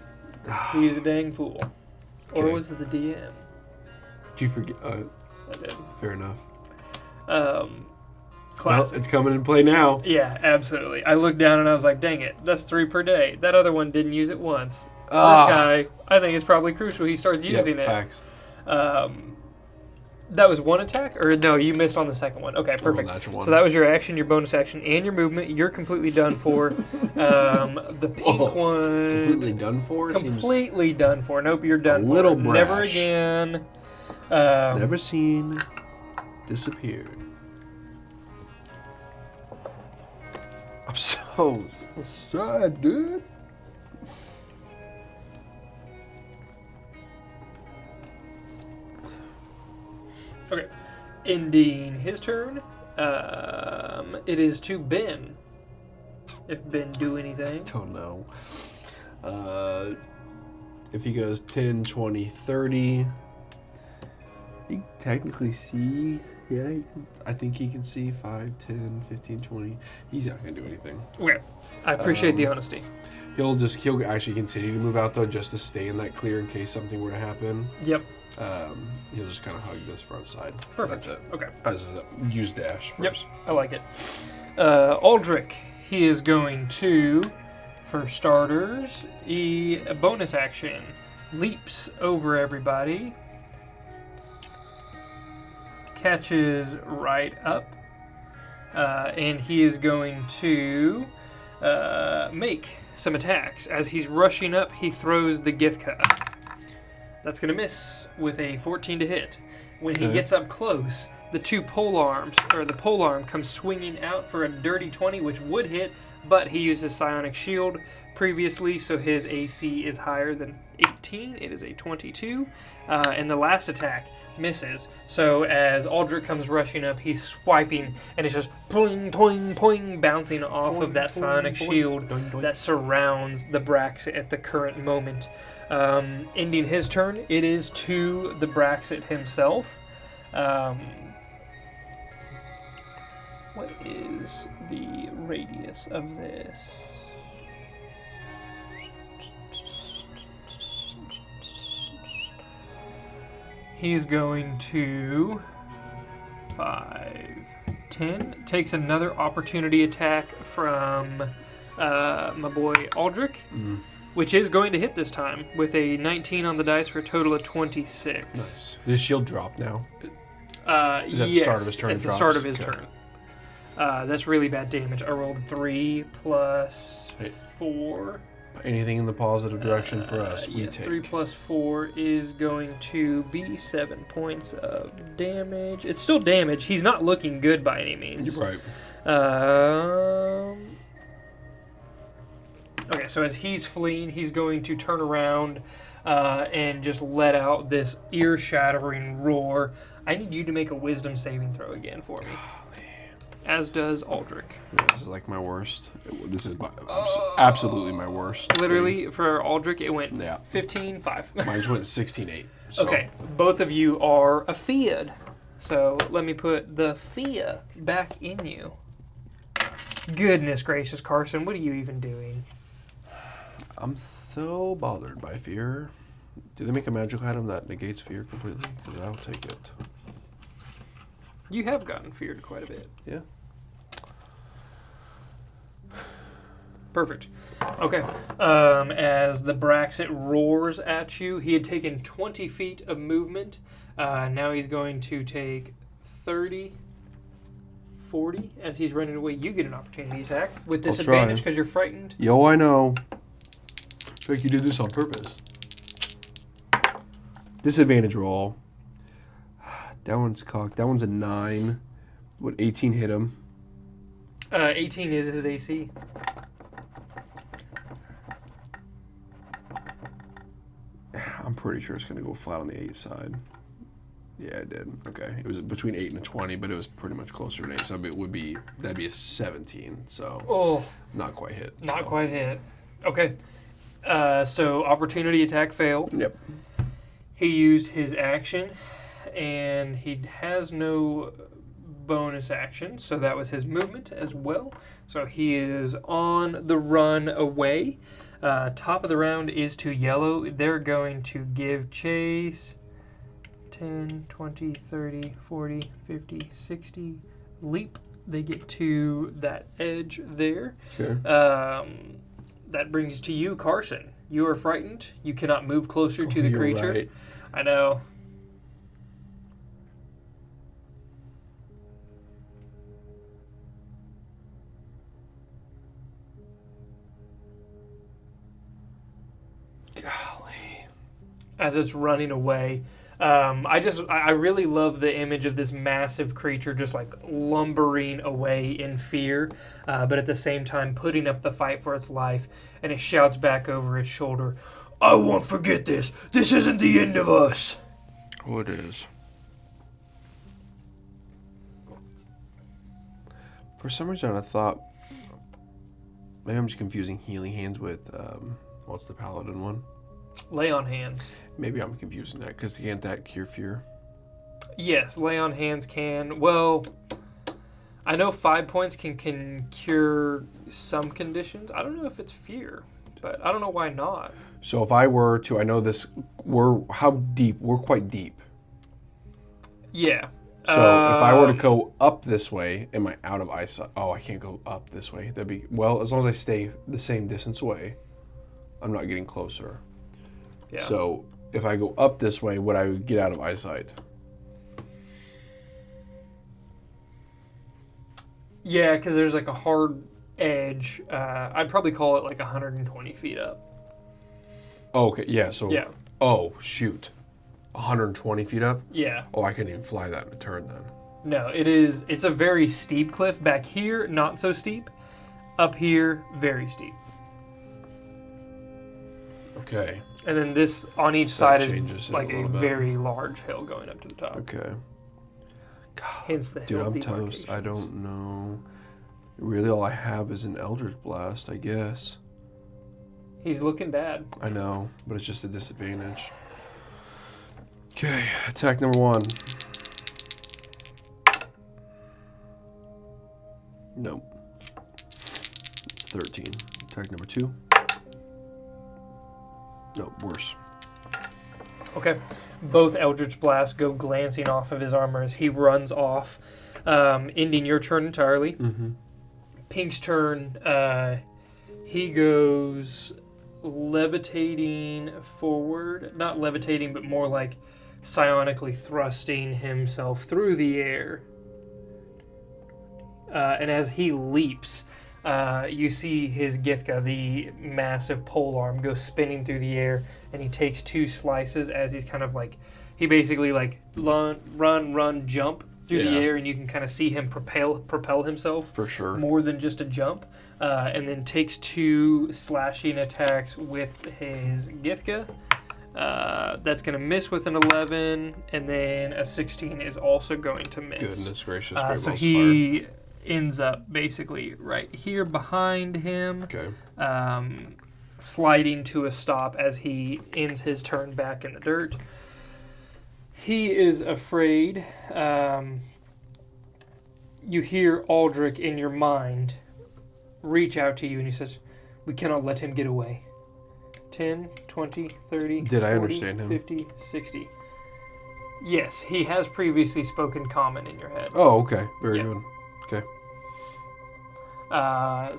He's a dang fool. Or Okay. was it the DM? Did you forget? I did. Fair enough. Classic. Well, it's coming in play now. Yeah, absolutely. I looked down and I was like, dang it, that's 3 per day. That other one didn't use it once. Ah. This guy, I think it's probably crucial he starts using it. Facts. That was 1 attack? Or no, you missed on the second one. Okay, perfect. Natural 1. So that was your action, your bonus action, and your movement. You're completely done for. The pink one... Completely done for? Completely done for. Nope, you're done A for. little Never brash. again. Never seen. Disappeared. I'm so sad, dude. Okay. Ending his turn. It is to Ben. If Ben do anything. Don't know. If he goes 10, 20, 30, he can technically see. Yeah, I think he can see 5, 10, 15, 20. He's not going to do anything. Okay. I appreciate the honesty. He'll actually continue to move out, though, just to stay in that clear in case something were to happen. Yep. He'll just kind of hug this front side. Perfect. That's it. Okay. Use dash first. Yep. I like it. Aldrich, he is going to, for starters, a bonus action. Leaps over everybody. Catches right up. And he is going to make some attacks. As he's rushing up, he throws the Githka. That's going to miss with a 14 to hit. When he gets up close, the the polearm comes swinging out for a dirty 20, which would hit, but he uses Psionic Shield previously, so his AC is higher than 18. It is a 22. And the last attack misses. So as Aldrich comes rushing up, he's swiping, and it's just poing, poing, poing, bouncing off of that Psionic Shield that surrounds the Braxat at the current moment. Ending his turn, it is to the Braxat himself. What is the radius of this? He's going to 5, 10. Takes another opportunity attack from my boy Aldrich, which is going to hit this time with a 19 on the dice for a total of 26. Nice. His shield drop now. Is that the start of his turn? It's the Drops? start of his Okay. turn. That's really bad damage. I rolled 3 plus Hey. 4. Anything in the positive direction for us, we Yes, take. 3 plus 4 is going to be 7 points of damage. It's still damage. He's not looking good by any means. You're right. Okay, so as he's fleeing, he's going to turn around and just let out this ear-shattering roar. I need you to make a wisdom saving throw again for me. As does Aldrich. Yeah, this is like my worst. This is absolutely my worst. Literally, for Aldrich, it went Yeah. 15, 5. Mine just went 16-8. So. Okay, both of you are afeared. So let me put the fear back in you. Goodness gracious, Karson, what are you even doing? I'm so bothered by fear. Do they make a magical item that negates fear completely? Because I'll take it. You have gotten feared quite a bit. Yeah. Perfect. Okay. As the Braxat roars at you, he had taken 20 feet of movement. Now he's going to take 30, 40. As he's running away, you get an opportunity attack with I'll disadvantage try. because you're frightened. Yo, I know. Like you did this on purpose. Disadvantage roll. That one's cocked. That one's a 9. Would 18 hit him? 18 is his AC. I'm pretty sure it's going to go flat on the 8 side. Yeah, it did. Okay. It was between 8 and a 20, but it was pretty much closer to 8. So that'd be a 17. So not quite hit. Not quite hit. Okay. So opportunity attack failed. Yep. He used his action, and he has no bonus action, so that was his movement as well. So he is on the run away. Top of the round is to yellow. They're going to give chase 10, 20, 30, 40, 50, 60. Leap. They get to that edge there. Okay. That brings to you, Karson. You are frightened. You cannot move closer to the You're creature. right. I know. Golly. As it's running away, I really love the image of this massive creature just like lumbering away in fear, but at the same time putting up the fight for its life, and it shouts back over its shoulder, "I won't forget this. This isn't the end of us." Oh, it is. For some reason, I thought maybe I'm just confusing healing hands with what's the paladin one? Lay on hands. Maybe I'm confusing that because can't that cure fear? Yes, lay on hands can. Well, I know 5 points can cure some conditions. I don't know if it's fear, but I don't know why not. So if I were to, I know this, how deep? We're quite deep. Yeah. So if I were to go up this way, am I out of eyesight? Oh, I can't go up this way. That'd be, well, as long as I stay the same distance away, I'm not getting closer. Yeah. So if I go up this way, would I get out of eyesight? Yeah, because there's like a hard edge. I'd probably call it like 120 feet up. Oh, okay, yeah, so... Yeah. Oh, shoot. 120 feet up? Yeah. Oh, I couldn't even fly that in a turn then. No, it's a very steep cliff. Back here, not so steep. Up here, very steep. Okay. And then this on each side changes is it like a a little bit. very large hill going up to the top. Okay. Hence the Dude, hill I'm toast. I demarcations. don't know. Really, all I have is an Eldritch Blast, I guess. He's looking bad. I know, but it's just a disadvantage. Okay, attack number 1. Nope. It's 13. Attack number 2. Nope, worse. Okay. Both Eldritch Blasts go glancing off of his armor as he runs off, ending your turn entirely. Mm-hmm. Pink's turn, he goes levitating forward. Not levitating, but more like psionically thrusting himself through the air. And as he leaps, you see his Githka, the massive polearm, go spinning through the air, and he takes 2 slices as he's kind of like, he basically like run, jump through the air, and you can kind of see him propel himself. For sure. More than just a jump, and then takes 2 slashing attacks with his Githka. That's going to miss with an 11, and then a 16 is also going to miss. Goodness gracious. So he ends up basically right here behind him, sliding to a stop as he ends his turn back in the dirt. He is afraid. You hear Aldrich in your mind reach out to you, and he says, "We cannot let him get away." 10, 20, 30, Did I 40, understand him? 50, 60. Yes, he has previously spoken common in your head. Oh, okay. Very Yeah. good. Okay.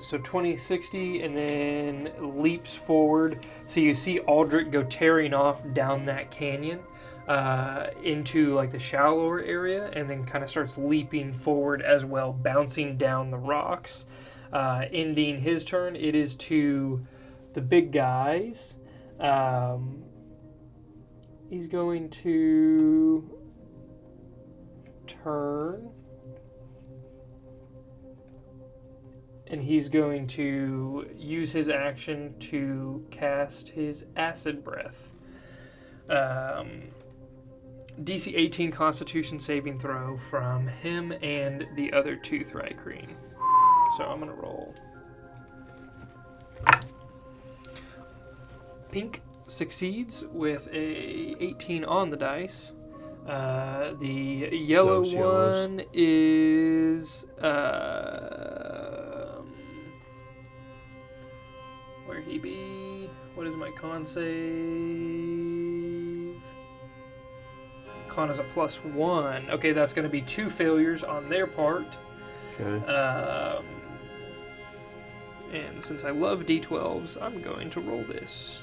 So 20, 60, and then leaps forward. So you see Aldrich go tearing off down that canyon into like the shallower area, and then kind of starts leaping forward as well, bouncing down the rocks. Ending his turn, it is to the big guys. He's going to turn. And he's going to use his action to cast his Acid Breath. DC 18 Constitution saving throw from him and the other two Thri-Kreen. So I'm going to roll. Pink succeeds with a 18 on the dice. The yellow Those yellows. one is... where he be? What is my con save? Con is a +1. Okay, that's going to be 2 failures on their part. Okay. And since I love D12s, I'm going to roll this.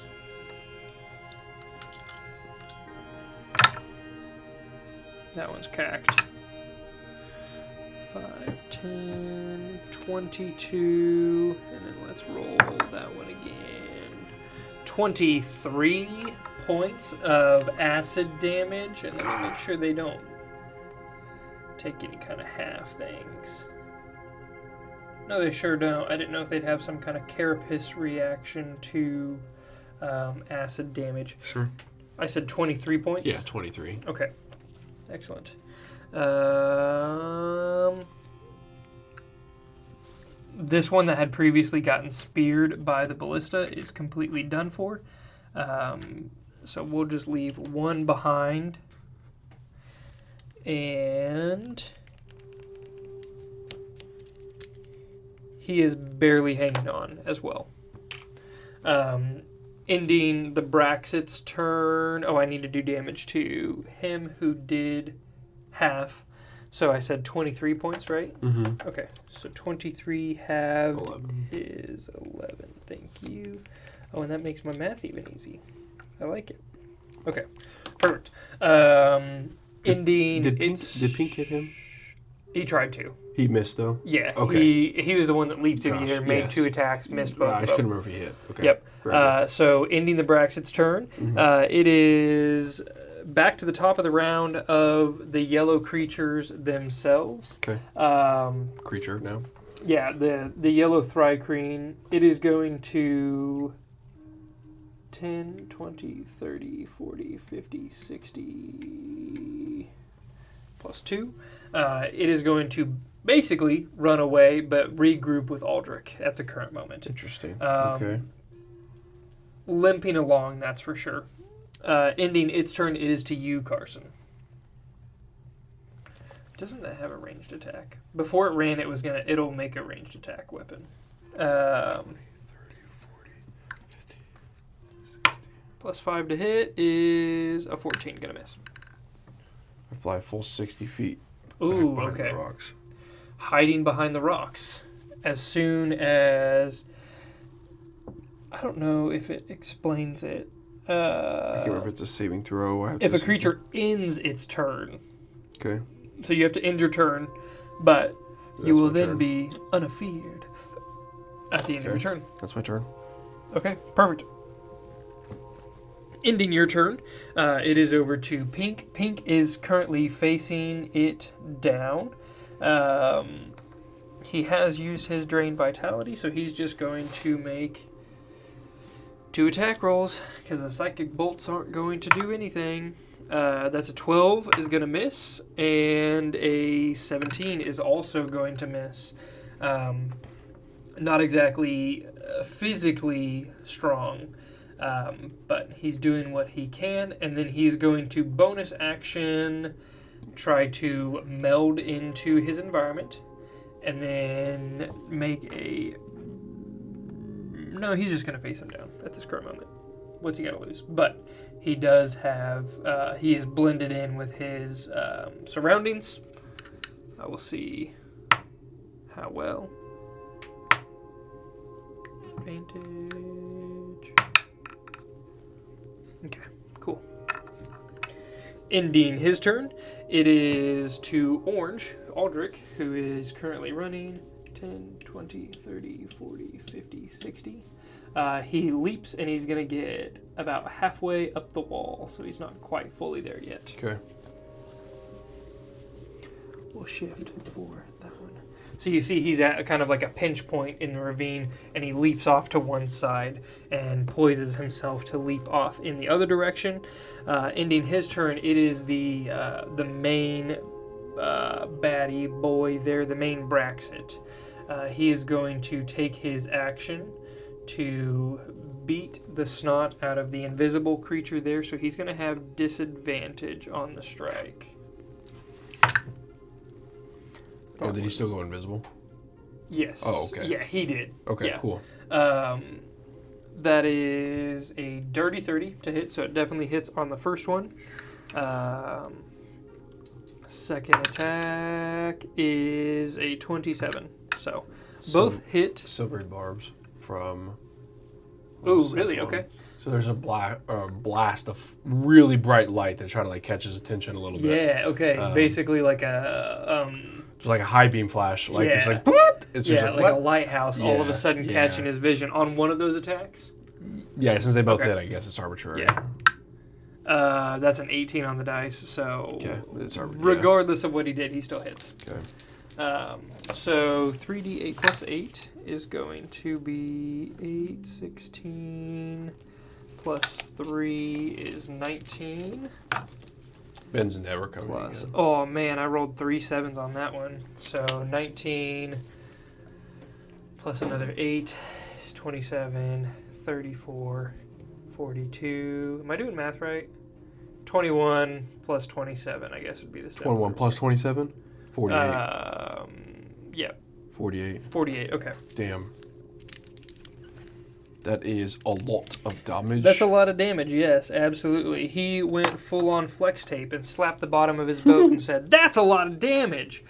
That one's cacked. 5, 10, 22, and then let's roll that one again. 23 points of acid damage, and let me make sure they don't take any kind of half things. No, they sure don't. I didn't know if they'd have some kind of carapace reaction to acid damage. Sure. I said 23 points? Yeah, 23. Okay. Excellent. This one that had previously gotten speared by the ballista is completely done for. So we'll just leave one behind. And he is barely hanging on as well. Ending the Braxats' turn. Oh, I need to do damage to him who did half. So I said 23 points, right? Mm-hmm. Okay, so 23 halved 11. is 11. Thank you. Oh, and that makes my math even easy. I like it. Okay, perfect. Ending. Did Pink hit him? He tried to. He missed, though? Yeah. Okay. He was the one that leaped through the Gosh, air, made yes. 2 attacks, missed both I of just them. couldn't remember if he hit. Okay. Yep. Right. So ending the Braxats' turn, it is back to the top of the round of the yellow creatures themselves. Okay. Creature now. Yeah, the yellow Thri-Kreen. It is going to 10, 20, 30, 40, 50, 60 plus 2. It is going to basically run away, but regroup with Aldrich at the current moment. Interesting. Okay. Limping along, that's for sure. Ending its turn, it is to you, Karson. Doesn't that have a ranged attack? Before it ran, it'll make a ranged attack weapon. 20, 30, 40, 50, 60. Plus 5 to hit is a 14. Gonna miss. I fly full 60 feet. Ooh, behind okay. The rocks. Hiding behind the rocks. As soon as... I don't know if it explains it. I can't remember if it's a saving throw. If a creature ends its turn. Okay. So you have to end your turn, but That's you will my then turn. be unafeared at the end of your turn. That's my turn. Okay, perfect. Ending your turn, it is over to Pink. Pink is currently facing it down. He has used his Drain Vitality, so he's just going to make 2 attack rolls, because the Psychic Bolts aren't going to do anything. That's a 12 is going to miss, and a 17 is also going to miss. Not exactly physically strong, but he's doing what he can, and then he's going to bonus action try to meld into his environment, and then make a... No, he's just going to face him down at this current moment. What's he got to lose? But he does have... he is blended in with his surroundings. I will see how well. Advantage. Okay, cool. Ending his turn, it is to Orange, Aldrich, who is currently running 10, 20, 30, 40, 50, 60. He leaps, and he's going to get about halfway up the wall, so he's not quite fully there yet. Okay. We'll shift for that one. So you see he's at kind of like a pinch point in the ravine, and he leaps off to one side and poises himself to leap off in the other direction. Ending his turn, it is the main baddie boy there, the main Braxat. He is going to take his action to beat the snot out of the invisible creature there, so he's going to have disadvantage on the strike. Oh, did he still go invisible? Yes. Oh, okay. Yeah, he did. Okay, yeah. cool. That is a dirty 30 to hit, so it definitely hits on the first one. Second attack is a 27. So both hit. Silvery barbs from... Oh, really? Okay. So there's a blast of really bright light that try to like catch his attention a little bit. Yeah, okay. Basically like a... Just like a high beam flash. Like yeah. it's like... What? It's just like what? a lighthouse all of a Yeah, sudden yeah. catching his vision on one of those attacks. Yeah, since they both Okay. hit, I guess it's arbitrary. Yeah. That's an 18 on the dice, so Okay, it's arbitrary. regardless of what he did, he still hits. Okay. So 3d8 plus 8 is going to be 8, 16, plus 3 is 19. Ben's never coming Plus, again. oh man, I rolled 3 7s on that one. So 19 plus another 8 is 27, 34, 42. Am I doing math right? 21 plus 27, I guess would be the same. 21 plus 27? 48. Yeah, 48. 48, okay. Damn. That is a lot of damage. That's a lot of damage, yes, absolutely. He went full-on flex tape and slapped the bottom of his boat and said, "That's a lot of damage!"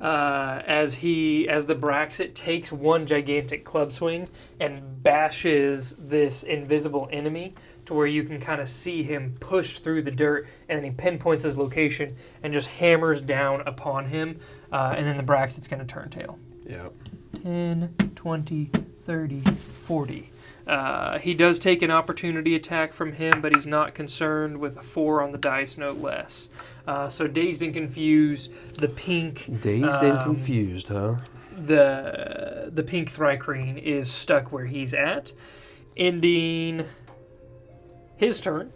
As the Braxat takes one gigantic club swing and bashes this invisible enemy to where you can kind of see him push through the dirt, and then he pinpoints his location and just hammers down upon him, and then the Braxat's going to turn tail. Yeah. 10, 20, 30, 40. He does take an opportunity attack from him, but he's not concerned with a 4 on the dice, no less. So Dazed and Confused, the pink... Dazed and confused, huh? The pink Thri-Kreen is stuck where he's at, ending his turn.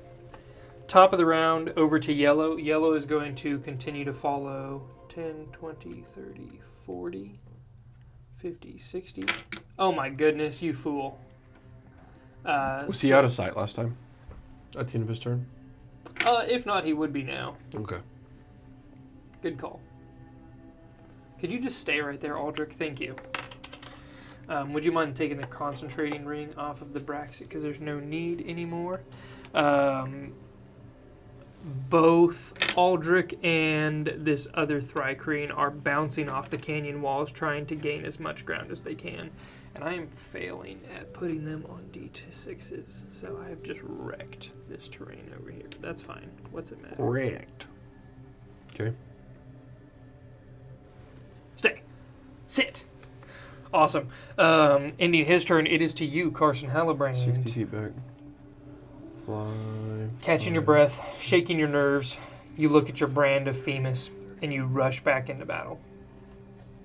Top of the round, over to Yellow. Yellow is going to continue to follow 10, 20, 30, 40, 50, 60. Oh my goodness, you fool. Was he out of sight last time? At the end of his turn? If not, he would be now. Okay. Good call. Could you just stay right there, Aldrich? Thank you. Would you mind taking the concentrating ring off of the Braxat, because there's no need anymore? Both Aldrich and this other Thri-Kreen are bouncing off the canyon walls, trying to gain as much ground as they can. And I am failing at putting them on D6s, so I have just wrecked this terrain over here. But that's fine. What's it matter? Wrecked. Okay. Stay. Sit. Awesome. Ending his turn, it is to you, Karson Hallebrand. 60 feet back. Fly. Catching your breath, shaking your nerves, you look at your brand of Femus, and you rush back into battle.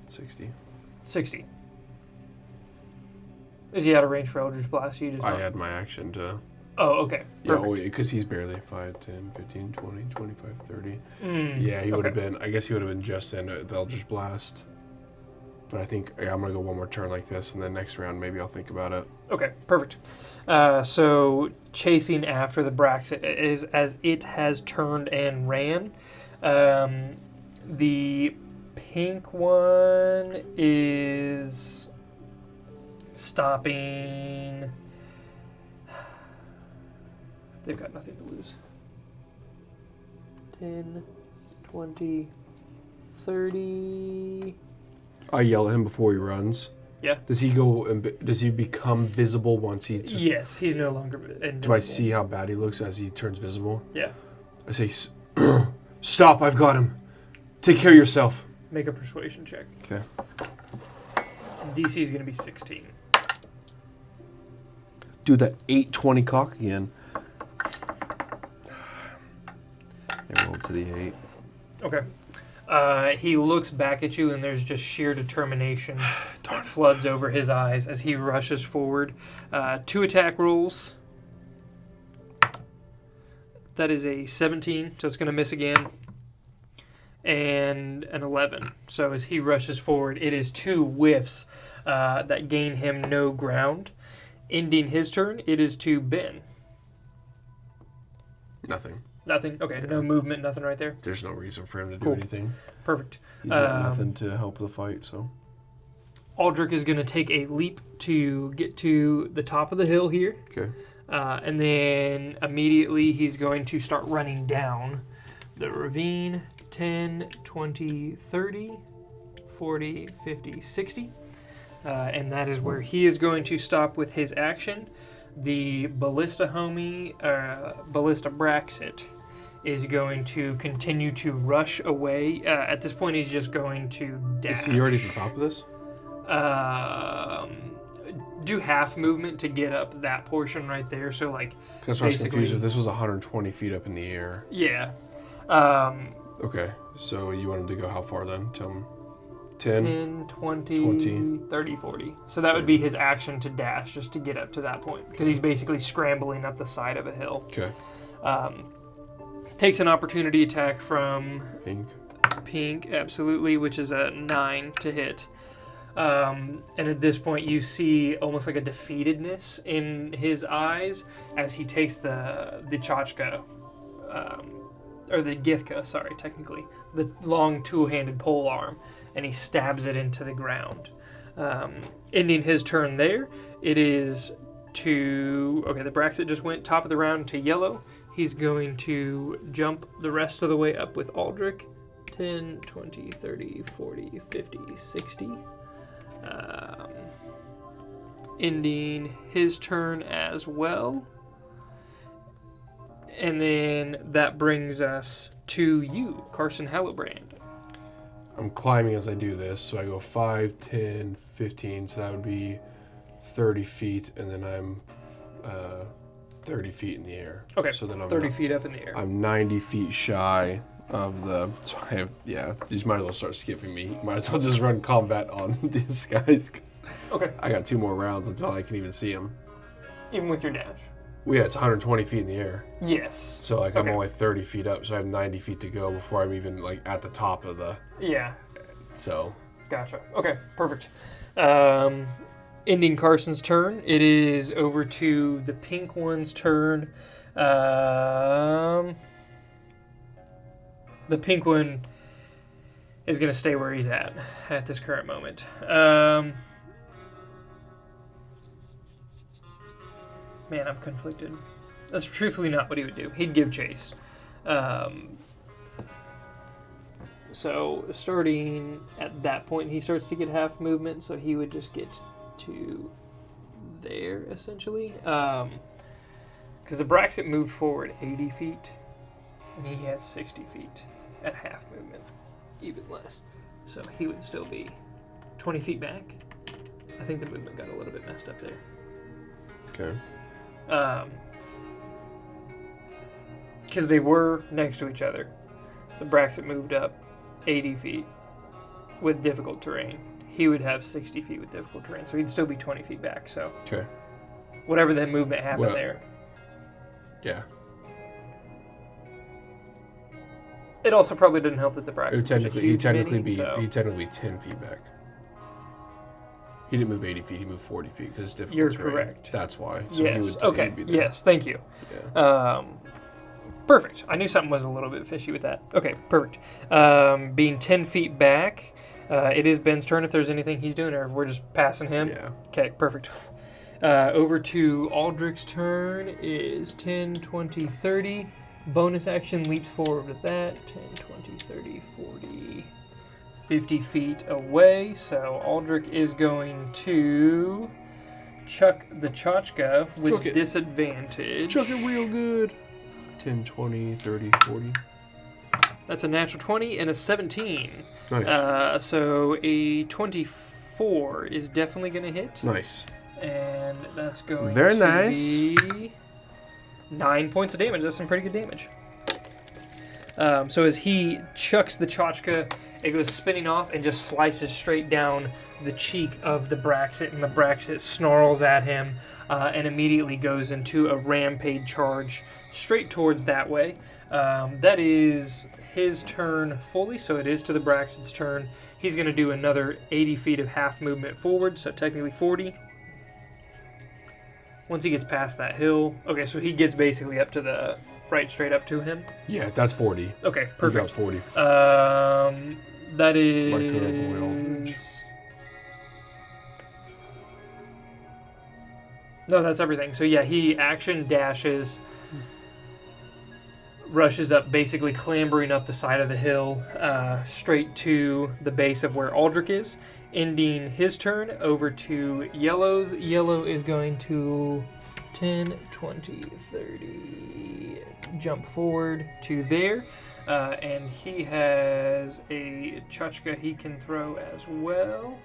60. 60. Is he out of range for Eldritch Blast? You just I had my action to... Oh, okay. Yeah, Perfect. because he's barely 5, 10, 15, 20, 25, 30. Mm, Yeah, he would have okay. been... I guess he would have been just in the Eldritch Blast. But I think I'm going to go one more turn like this, and then next round maybe I'll think about it. Okay, perfect. So chasing after the Braxat is as it has turned and ran. The pink one is stopping. They've got nothing to lose. 10, 20, 30. I yell at him before he runs. Yeah. Does he go? Does he become visible once he? Yes, he's no longer invisible. Do I see how bad he looks as he turns visible? Yeah. I say, "Stop! I've got him. Take care of yourself." Make a persuasion check. Okay. DC is going to be 16. do that 820 cock again. I rolled to the 8. Okay. He looks back at you, and there's just sheer determination that floods over his eyes as he rushes forward. 2 attack rolls. That is a 17, so it's going to miss again. And an 11. So as he rushes forward, it is 2 whiffs that gain him no ground. Ending his turn, it is to Ben. Nothing. Nothing? Okay, no movement, nothing right there? There's no reason for him to do Cool. anything. Perfect. He's got nothing to help the fight, so. Aldrich is going to take a leap to get to the top of the hill here. Okay. And then immediately he's going to start running down the ravine. 10, 20, 30, 40, 50, 60. And that is where he is going to stop with his action. The ballista Braxat is going to continue to rush away. At this point, he's just going to dash. Is he already at the top of this? Do half movement to get up that portion right there. So, like, Because I was confused if this was 120 feet up in the air. Yeah. Okay, so you want him to go how far then? Tell him. 10? 10, 20, 30, 40. So that would be his action to dash, just to get up to that point. Because he's basically scrambling up the side of a hill. Okay. Takes an opportunity attack from Pink. absolutely, which is a 9 to hit. And at this point, you see almost like a defeatedness in his eyes as he takes the Chachka, or the Githka, sorry, technically, the long two-handed pole arm, and he stabs it into the ground. Ending his turn there, it is to... Okay, the Braxat just went top of the round to yellow. He's going to jump the rest of the way up with Aldrich. 10, 20, 30, 40, 50, 60. Ending his turn as well. And then that brings us to you, Karson Hallebrand. I'm climbing as I do this, so I go 5, 10, 15, so that would be 30 feet, and then I'm 30 feet in the air. Okay, so then I'm 30 feet up in the air. I'm 90 feet shy of the... So I have, yeah, you just might as well start skipping me. Might as well just run combat on these guys. Okay. I got 2 more rounds until I can even see them. Even with your dash? Well, yeah, it's 120 feet in the air. Yes. So, like, I'm only 30 feet up, so I have 90 feet to go before I'm even, like, at the top of the... Yeah. So... Gotcha. Okay, perfect. Ending Carson's turn. It is over to the pink one's turn. The pink one is going to stay where he's at this current moment. Man, I'm conflicted. That's truthfully not what he would do. He'd give chase. So starting at that point, he starts to get half movement, so he would just get to there, essentially. Because the Braxat moved forward 80 feet, and he has 60 feet at half movement, even less. So he would still be 20 feet back. I think the movement got a little bit messed up there. Okay. Because they were next to each other. The Braxat moved up 80 feet with difficult terrain. He would have 60 feet with difficult terrain, so he'd still be 20 feet back. So Okay. whatever that movement happened there. Yeah. It also probably didn't help that the Braxat He'd technically be 10 feet back. He didn't move 80 feet. He moved 40 feet because it's difficult You're terrain. correct. That's why. So yes. He would, Okay. he'd be there. Yes. Thank you. Yeah. Perfect. I knew something was a little bit fishy with that. Okay. Perfect. Being 10 feet back, it is Ben's turn if there's anything he's doing, or we're just passing him. Yeah. Okay. Perfect. Over to Aldrich's turn is 10, 20, 30. Bonus action leaps forward with that. 10, 20, 30, 40, 50 feet away. So Aldrich is going to chuck the Chachka with disadvantage. Chuck it real good. 10, 20, 30, 40. That's a natural 20 and a 17. Nice. So a 24 is definitely going to hit. Nice. And that's going Very to nice. be 9 points of damage. That's some pretty good damage. So as he chucks the tchotchke, it goes spinning off and just slices straight down the cheek of the Braxat, and the Braxat snarls at him and immediately goes into a rampage charge straight towards that way. That is his turn fully, so it is to the Braxat's turn. He's going to do another 80 feet of half movement forward, so technically 40. Once he gets past that hill, okay, so he gets basically up to the right, straight up to him. Yeah, that's 40. Okay, He got perfect. 40. That is. My turn, boy, Aldrich. No, that's everything. So yeah, he action dashes, rushes up, basically clambering up the side of the hill, straight to the base of where Aldrich is, ending his turn over to Yellow's. Yellow is going to 10, 20, 30, jump forward to there. And he has a tchotchke he can throw as well,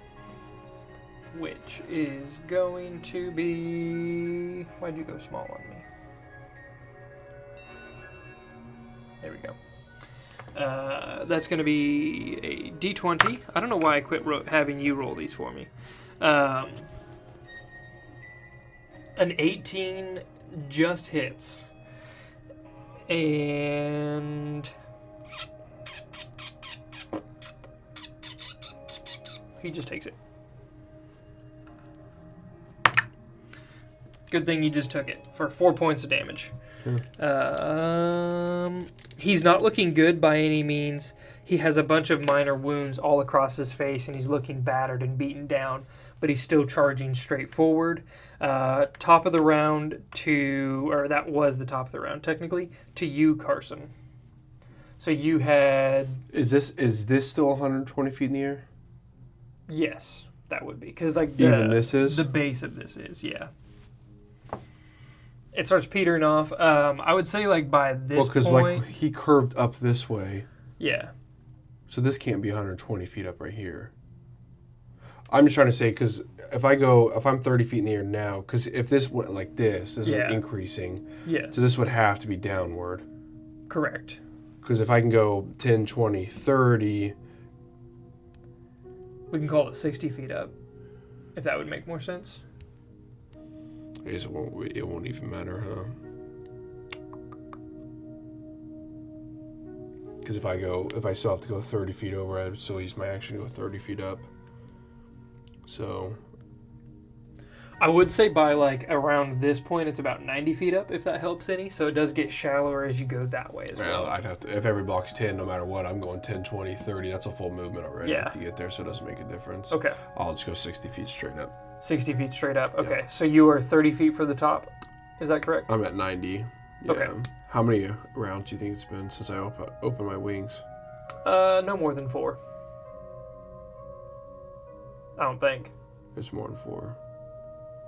which is going to be... Why'd you go small on me? There we go. That's going to be a D20. I don't know why I quit having you roll these for me. An 18 just hits. And... he just takes it. Good thing you just took it for 4 points of damage. He's not looking good by any means. He has a bunch of minor wounds all across his face, and he's looking battered and beaten down, but he's still charging straight forward. Top of the round to, or that was the top of the round technically, to you, Karson. So you had... Is this still 120 feet in the air? Yes, that would be. Because like Even this is? the base of this is, yeah. It starts petering off. I would say like by this Well, because point... like he curved up this way. Yeah. So this can't be 120 feet up right here. I'm just trying to say, because if I'm 30 feet in the air now, because if this went like this is increasing. Yes. So this would have to be downward. Correct. Because if I can go 10, 20, 30... We can call it 60 feet up, if that would make more sense. I guess it won't even matter, huh? Because if I still have to go 30 feet over, I'd still use my action to go 30 feet up. So... I would say by like around this point, it's about 90 feet up, if that helps any. So it does get shallower as you go that way as well. I'd have to, if every block's 10, no matter what, I'm going 10, 20, 30. That's a full movement already to get there, so it doesn't make a difference. Okay. I'll just go 60 feet straight up. 60 feet straight up. Okay. So you are 30 feet for the top. Is that correct? I'm at 90. Yeah. Okay. How many rounds do you think it's been since I opened my wings? No more than 4. I don't think. It's more than 4.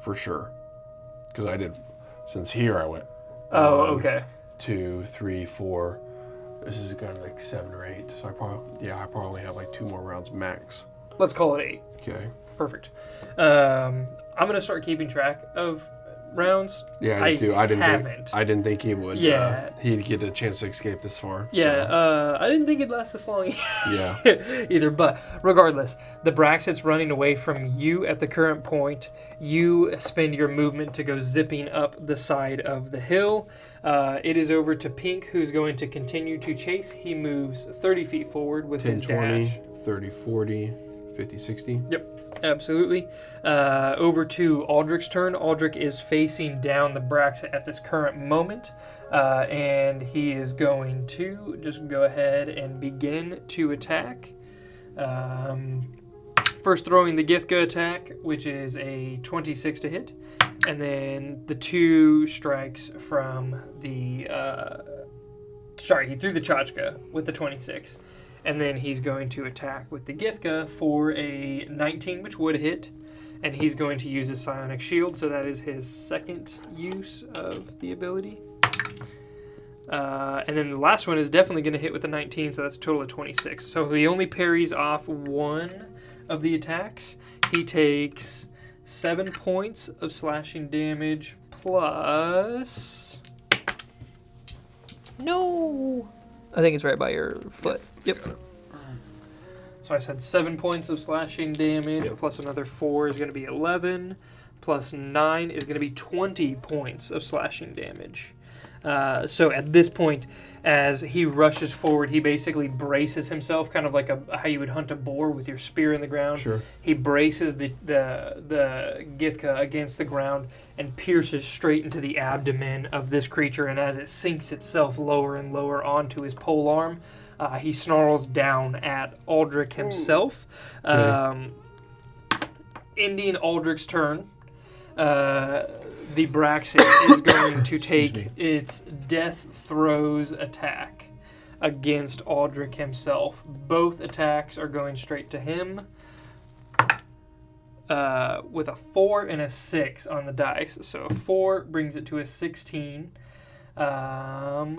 For sure. Because I did, since here I went. Oh, okay. 2, 3, 4. This is kind of like 7 or 8. So I probably have like 2 more rounds max. Let's call it 8. Okay. Perfect. I'm gonna start keeping track of rounds. Yeah, I did too. I didn't think he would. Yeah. He'd get a chance to escape this far. Yeah. So. I didn't think it'd last this long. Yeah. Either, but regardless, the Braxat's running away from you at the current point. You spend your movement to go zipping up the side of the hill. It is over to Pink, who's going to continue to chase. He moves 30 feet forward with 10, his 20, dash. 30, 40, 50, 60. Yep, absolutely. Over to Aldrich's turn. Aldrich is facing down the Braxat at this current moment, and he is going to just go ahead and begin to attack. First throwing the Githka attack, which is a 26 to hit, and then the 2 strikes from the... he threw the tchotchke with the 26. And then he's going to attack with the Githka for a 19, which would hit. And he's going to use his Psionic Shield, so that is his second use of the ability. And then the last one is definitely going to hit with a 19, so that's a total of 26. So he only parries off 1 of the attacks. He takes 7 points of slashing damage plus... No! I think it's right by your foot. Yep. So I said 7 points of slashing damage, plus another 4 is going to be 11, plus 9 is going to be 20 points of slashing damage. So at this point, as he rushes forward, he basically braces himself, kind of like how you would hunt a boar with your spear in the ground. Sure. He braces the Githka against the ground and pierces straight into the abdomen of this creature, and as it sinks itself lower and lower onto his polearm, he snarls down at Aldrich himself. Okay. Ending Aldrich's turn, the Braxat is going to take its Death Throes attack against Aldrich himself. Both attacks are going straight to him with a 4 and a 6 on the dice. So a 4 brings it to a 16,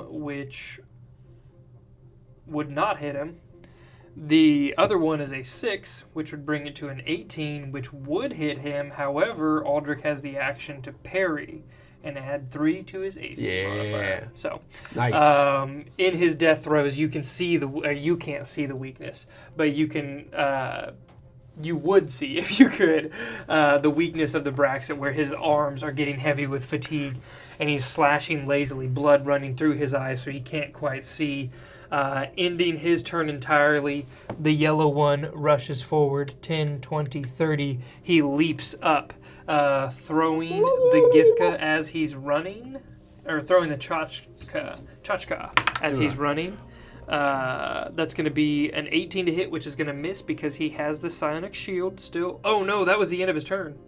which would not hit him. The other one is a 6, which would bring it to an 18, which would hit him. However, Aldrich has the action to parry and add 3 to his AC modifier. So, Nice. In his death throes, you can see you can't see the weakness, but you can. You would see, if you could, the weakness of the Braxat, where his arms are getting heavy with fatigue, and he's slashing lazily, blood running through his eyes, so he can't quite see. Ending his turn entirely, the yellow one rushes forward 10, 20, 30. He leaps up, throwing the Githka as he's running, or throwing the Chachka as he's running. That's going to be an 18 to hit, which is going to miss because he has the Psionic Shield still. Oh no, that was the end of his turn.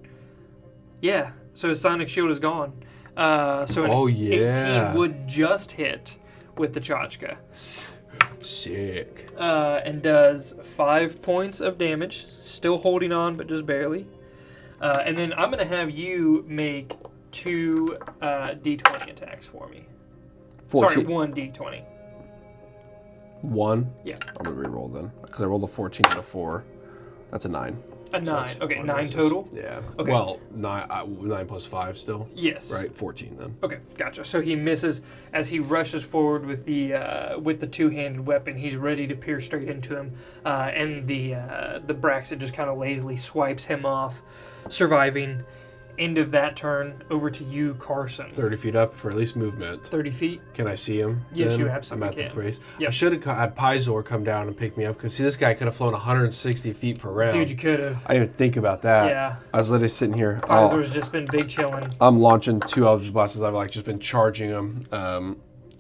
Yeah, so his Psionic Shield is gone. So an 18 would just hit with the Chachka. Sick. And does 5 points of damage. Still holding on, but just barely. And then I'm going to have you make 2 D20 attacks for me. 14. Sorry, 1 D20. 1? Yeah. I'm going to reroll then. Because I rolled a 14 and a 4. That's a 9. A 9. So Okay, 9 total? Yeah. Okay. Well, 9 plus 5 still? Yes. Right, 14 then. Okay, gotcha. So he misses as he rushes forward with the two-handed weapon. He's ready to pierce straight into him, and the Braxat just kind of lazily swipes him off, surviving. End of that turn. Over to you, Karson. 30 feet up for at least movement. 30 feet. Can I see him? Yes, then? you absolutely I'm at can. the place. Yep. I should have had Pizor come down and pick me up because see, this guy could have flown 160 feet per round. Dude, you could have. I didn't even think about that. Yeah. I was literally sitting here. Pizor's just been big chilling. I'm launching 2 Eldritch Blasts. I've just been charging them.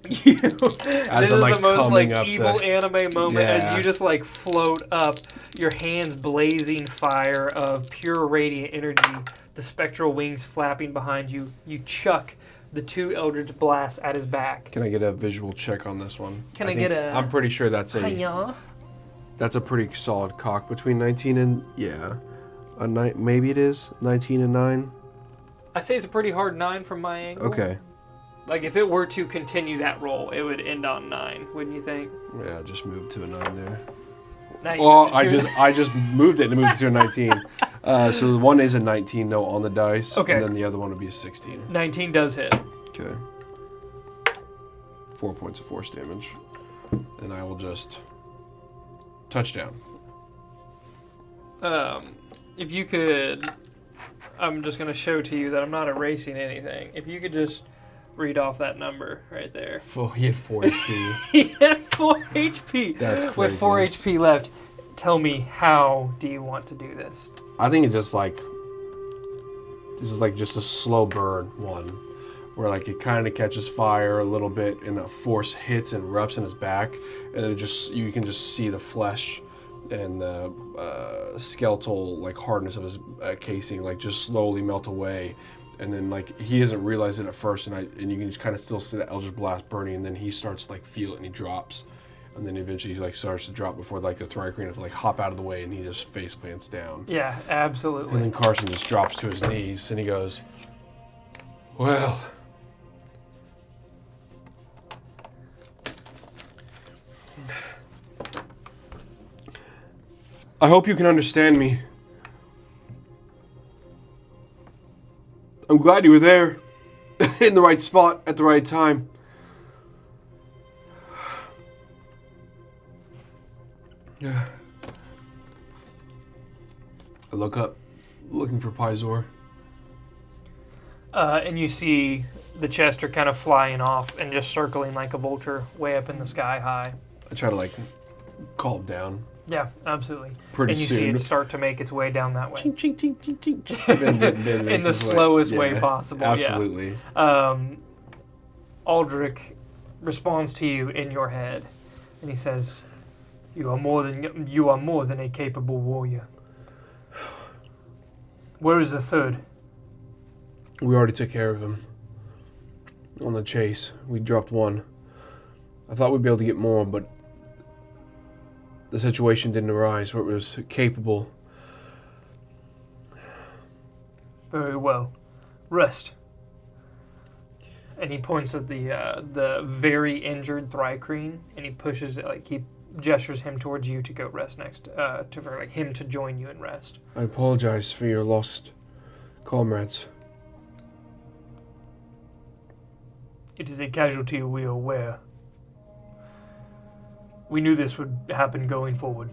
This is the most evil anime moment as you just float up, your hands blazing fire of pure radiant energy, the spectral wings flapping behind you. You chuck the 2 Eldritch Blasts at his back. Can I get a visual check on this one? I'm pretty sure that's a pretty solid cock between 19 and maybe it is 19 and 9. I say it's a pretty hard 9 from my angle. Okay. If it were to continue that roll, it would end on 9, wouldn't you think? Yeah, just moved to a 9 there. Well, I just moved it and moved it to a 19. So the one is a 19 though on the dice. Okay. And then the other one would be a 16. 19 does hit. Okay. 4 points of force damage. And I will just touchdown. If you could, I'm just going to show to you that I'm not erasing anything. If you could just read off that number right there. Oh, he had 4 HP. He had 4 HP. That's crazy. With 4 HP left, tell me, how do you want to do this? I think it just this is just a slow burn one, where it kind of catches fire a little bit, and the force hits and erupts in his back, and you can just see the flesh and the skeletal hardness of his casing just slowly melt away. And then he doesn't realize it at first, and you can just kind of still see the Eldritch Blast burning, and then he starts to feel it, and he drops, and then eventually he starts to drop before the Thri-Kreen have to hop out of the way, and he just face plants down. Yeah, absolutely. And then Karson just drops to his knees, and he goes, "Well, I hope you can understand me. glad you were there. In the right spot at the right time. Yeah. I look up, looking for Pizor. And you see the Chester kind of flying off and just circling like a vulture way up in the sky high. I try to like calm down. Yeah, absolutely. Pretty and you soon. see it start to make its way down that way. Ching, ching, ching, ching, ching, ching. Then In the slowest way possible. Absolutely. Yeah. Aldrich responds to you in your head, and he says, "You are more than a capable warrior. Where is the third?" We already took care of him. On the chase. We dropped one. I thought we'd be able to get more, but the situation didn't arise where it was capable. Very well. Rest. And he points at the very injured Thri-Kreen, and he pushes it, like he gestures him towards you to go rest next, for like him to join you and rest. I apologize for your lost comrades. It is a casualty we are aware. We knew this would happen going forward.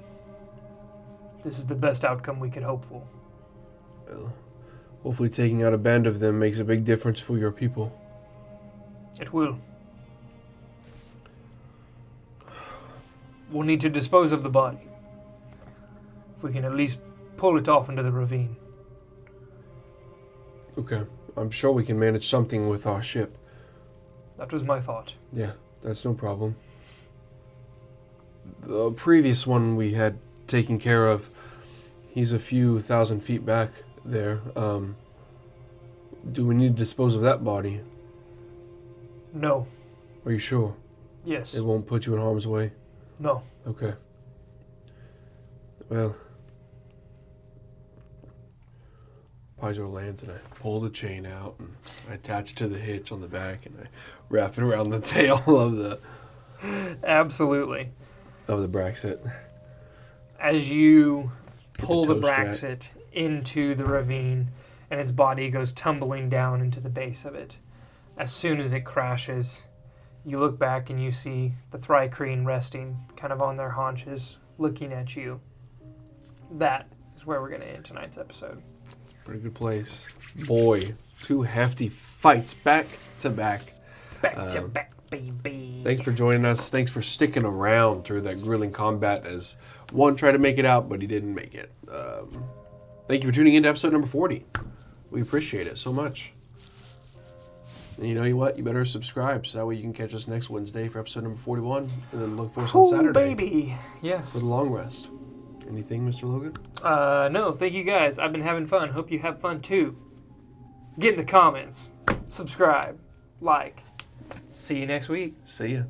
This is the best outcome we could hope for. Well, hopefully taking out a band of them makes a big difference for your people. It will. We'll need to dispose of the body. If we can at least pull it off into the ravine. Okay. I'm sure we can manage something with our ship. That was my thought. Yeah, that's no problem. The previous one we had taken care of, he's a few thousand feet back there. Do we need to dispose of that body? No. Are you sure? Yes. It won't put you in harm's way? No. Okay. Well, Pizor lands and I pull the chain out and I attach it to the hitch on the back and I wrap it around the tail of the Absolutely. Braxat. As you Get pull the toe strap. Braxat into the ravine and its body goes tumbling down into the base of it, as soon as it crashes, you look back and you see the Thri-Kreen resting kind of on their haunches, looking at you. That is where we're going to end tonight's episode. Pretty good place. Boy, two hefty fights back to back. Back to back, baby. Thanks for joining us. Thanks for sticking around through that grueling combat as one tried to make it out, but he didn't make it. Thank you for tuning in to episode number 40. We appreciate it so much. And you know what? You better subscribe so that way you can catch us next Wednesday for episode number 41 and then look for us on Saturday Baby. Yes. with a long rest. Anything, Mr. Logan? No, thank you guys. I've been having fun. Hope you have fun too. Get in the comments. Subscribe. Like. See you next week. See ya.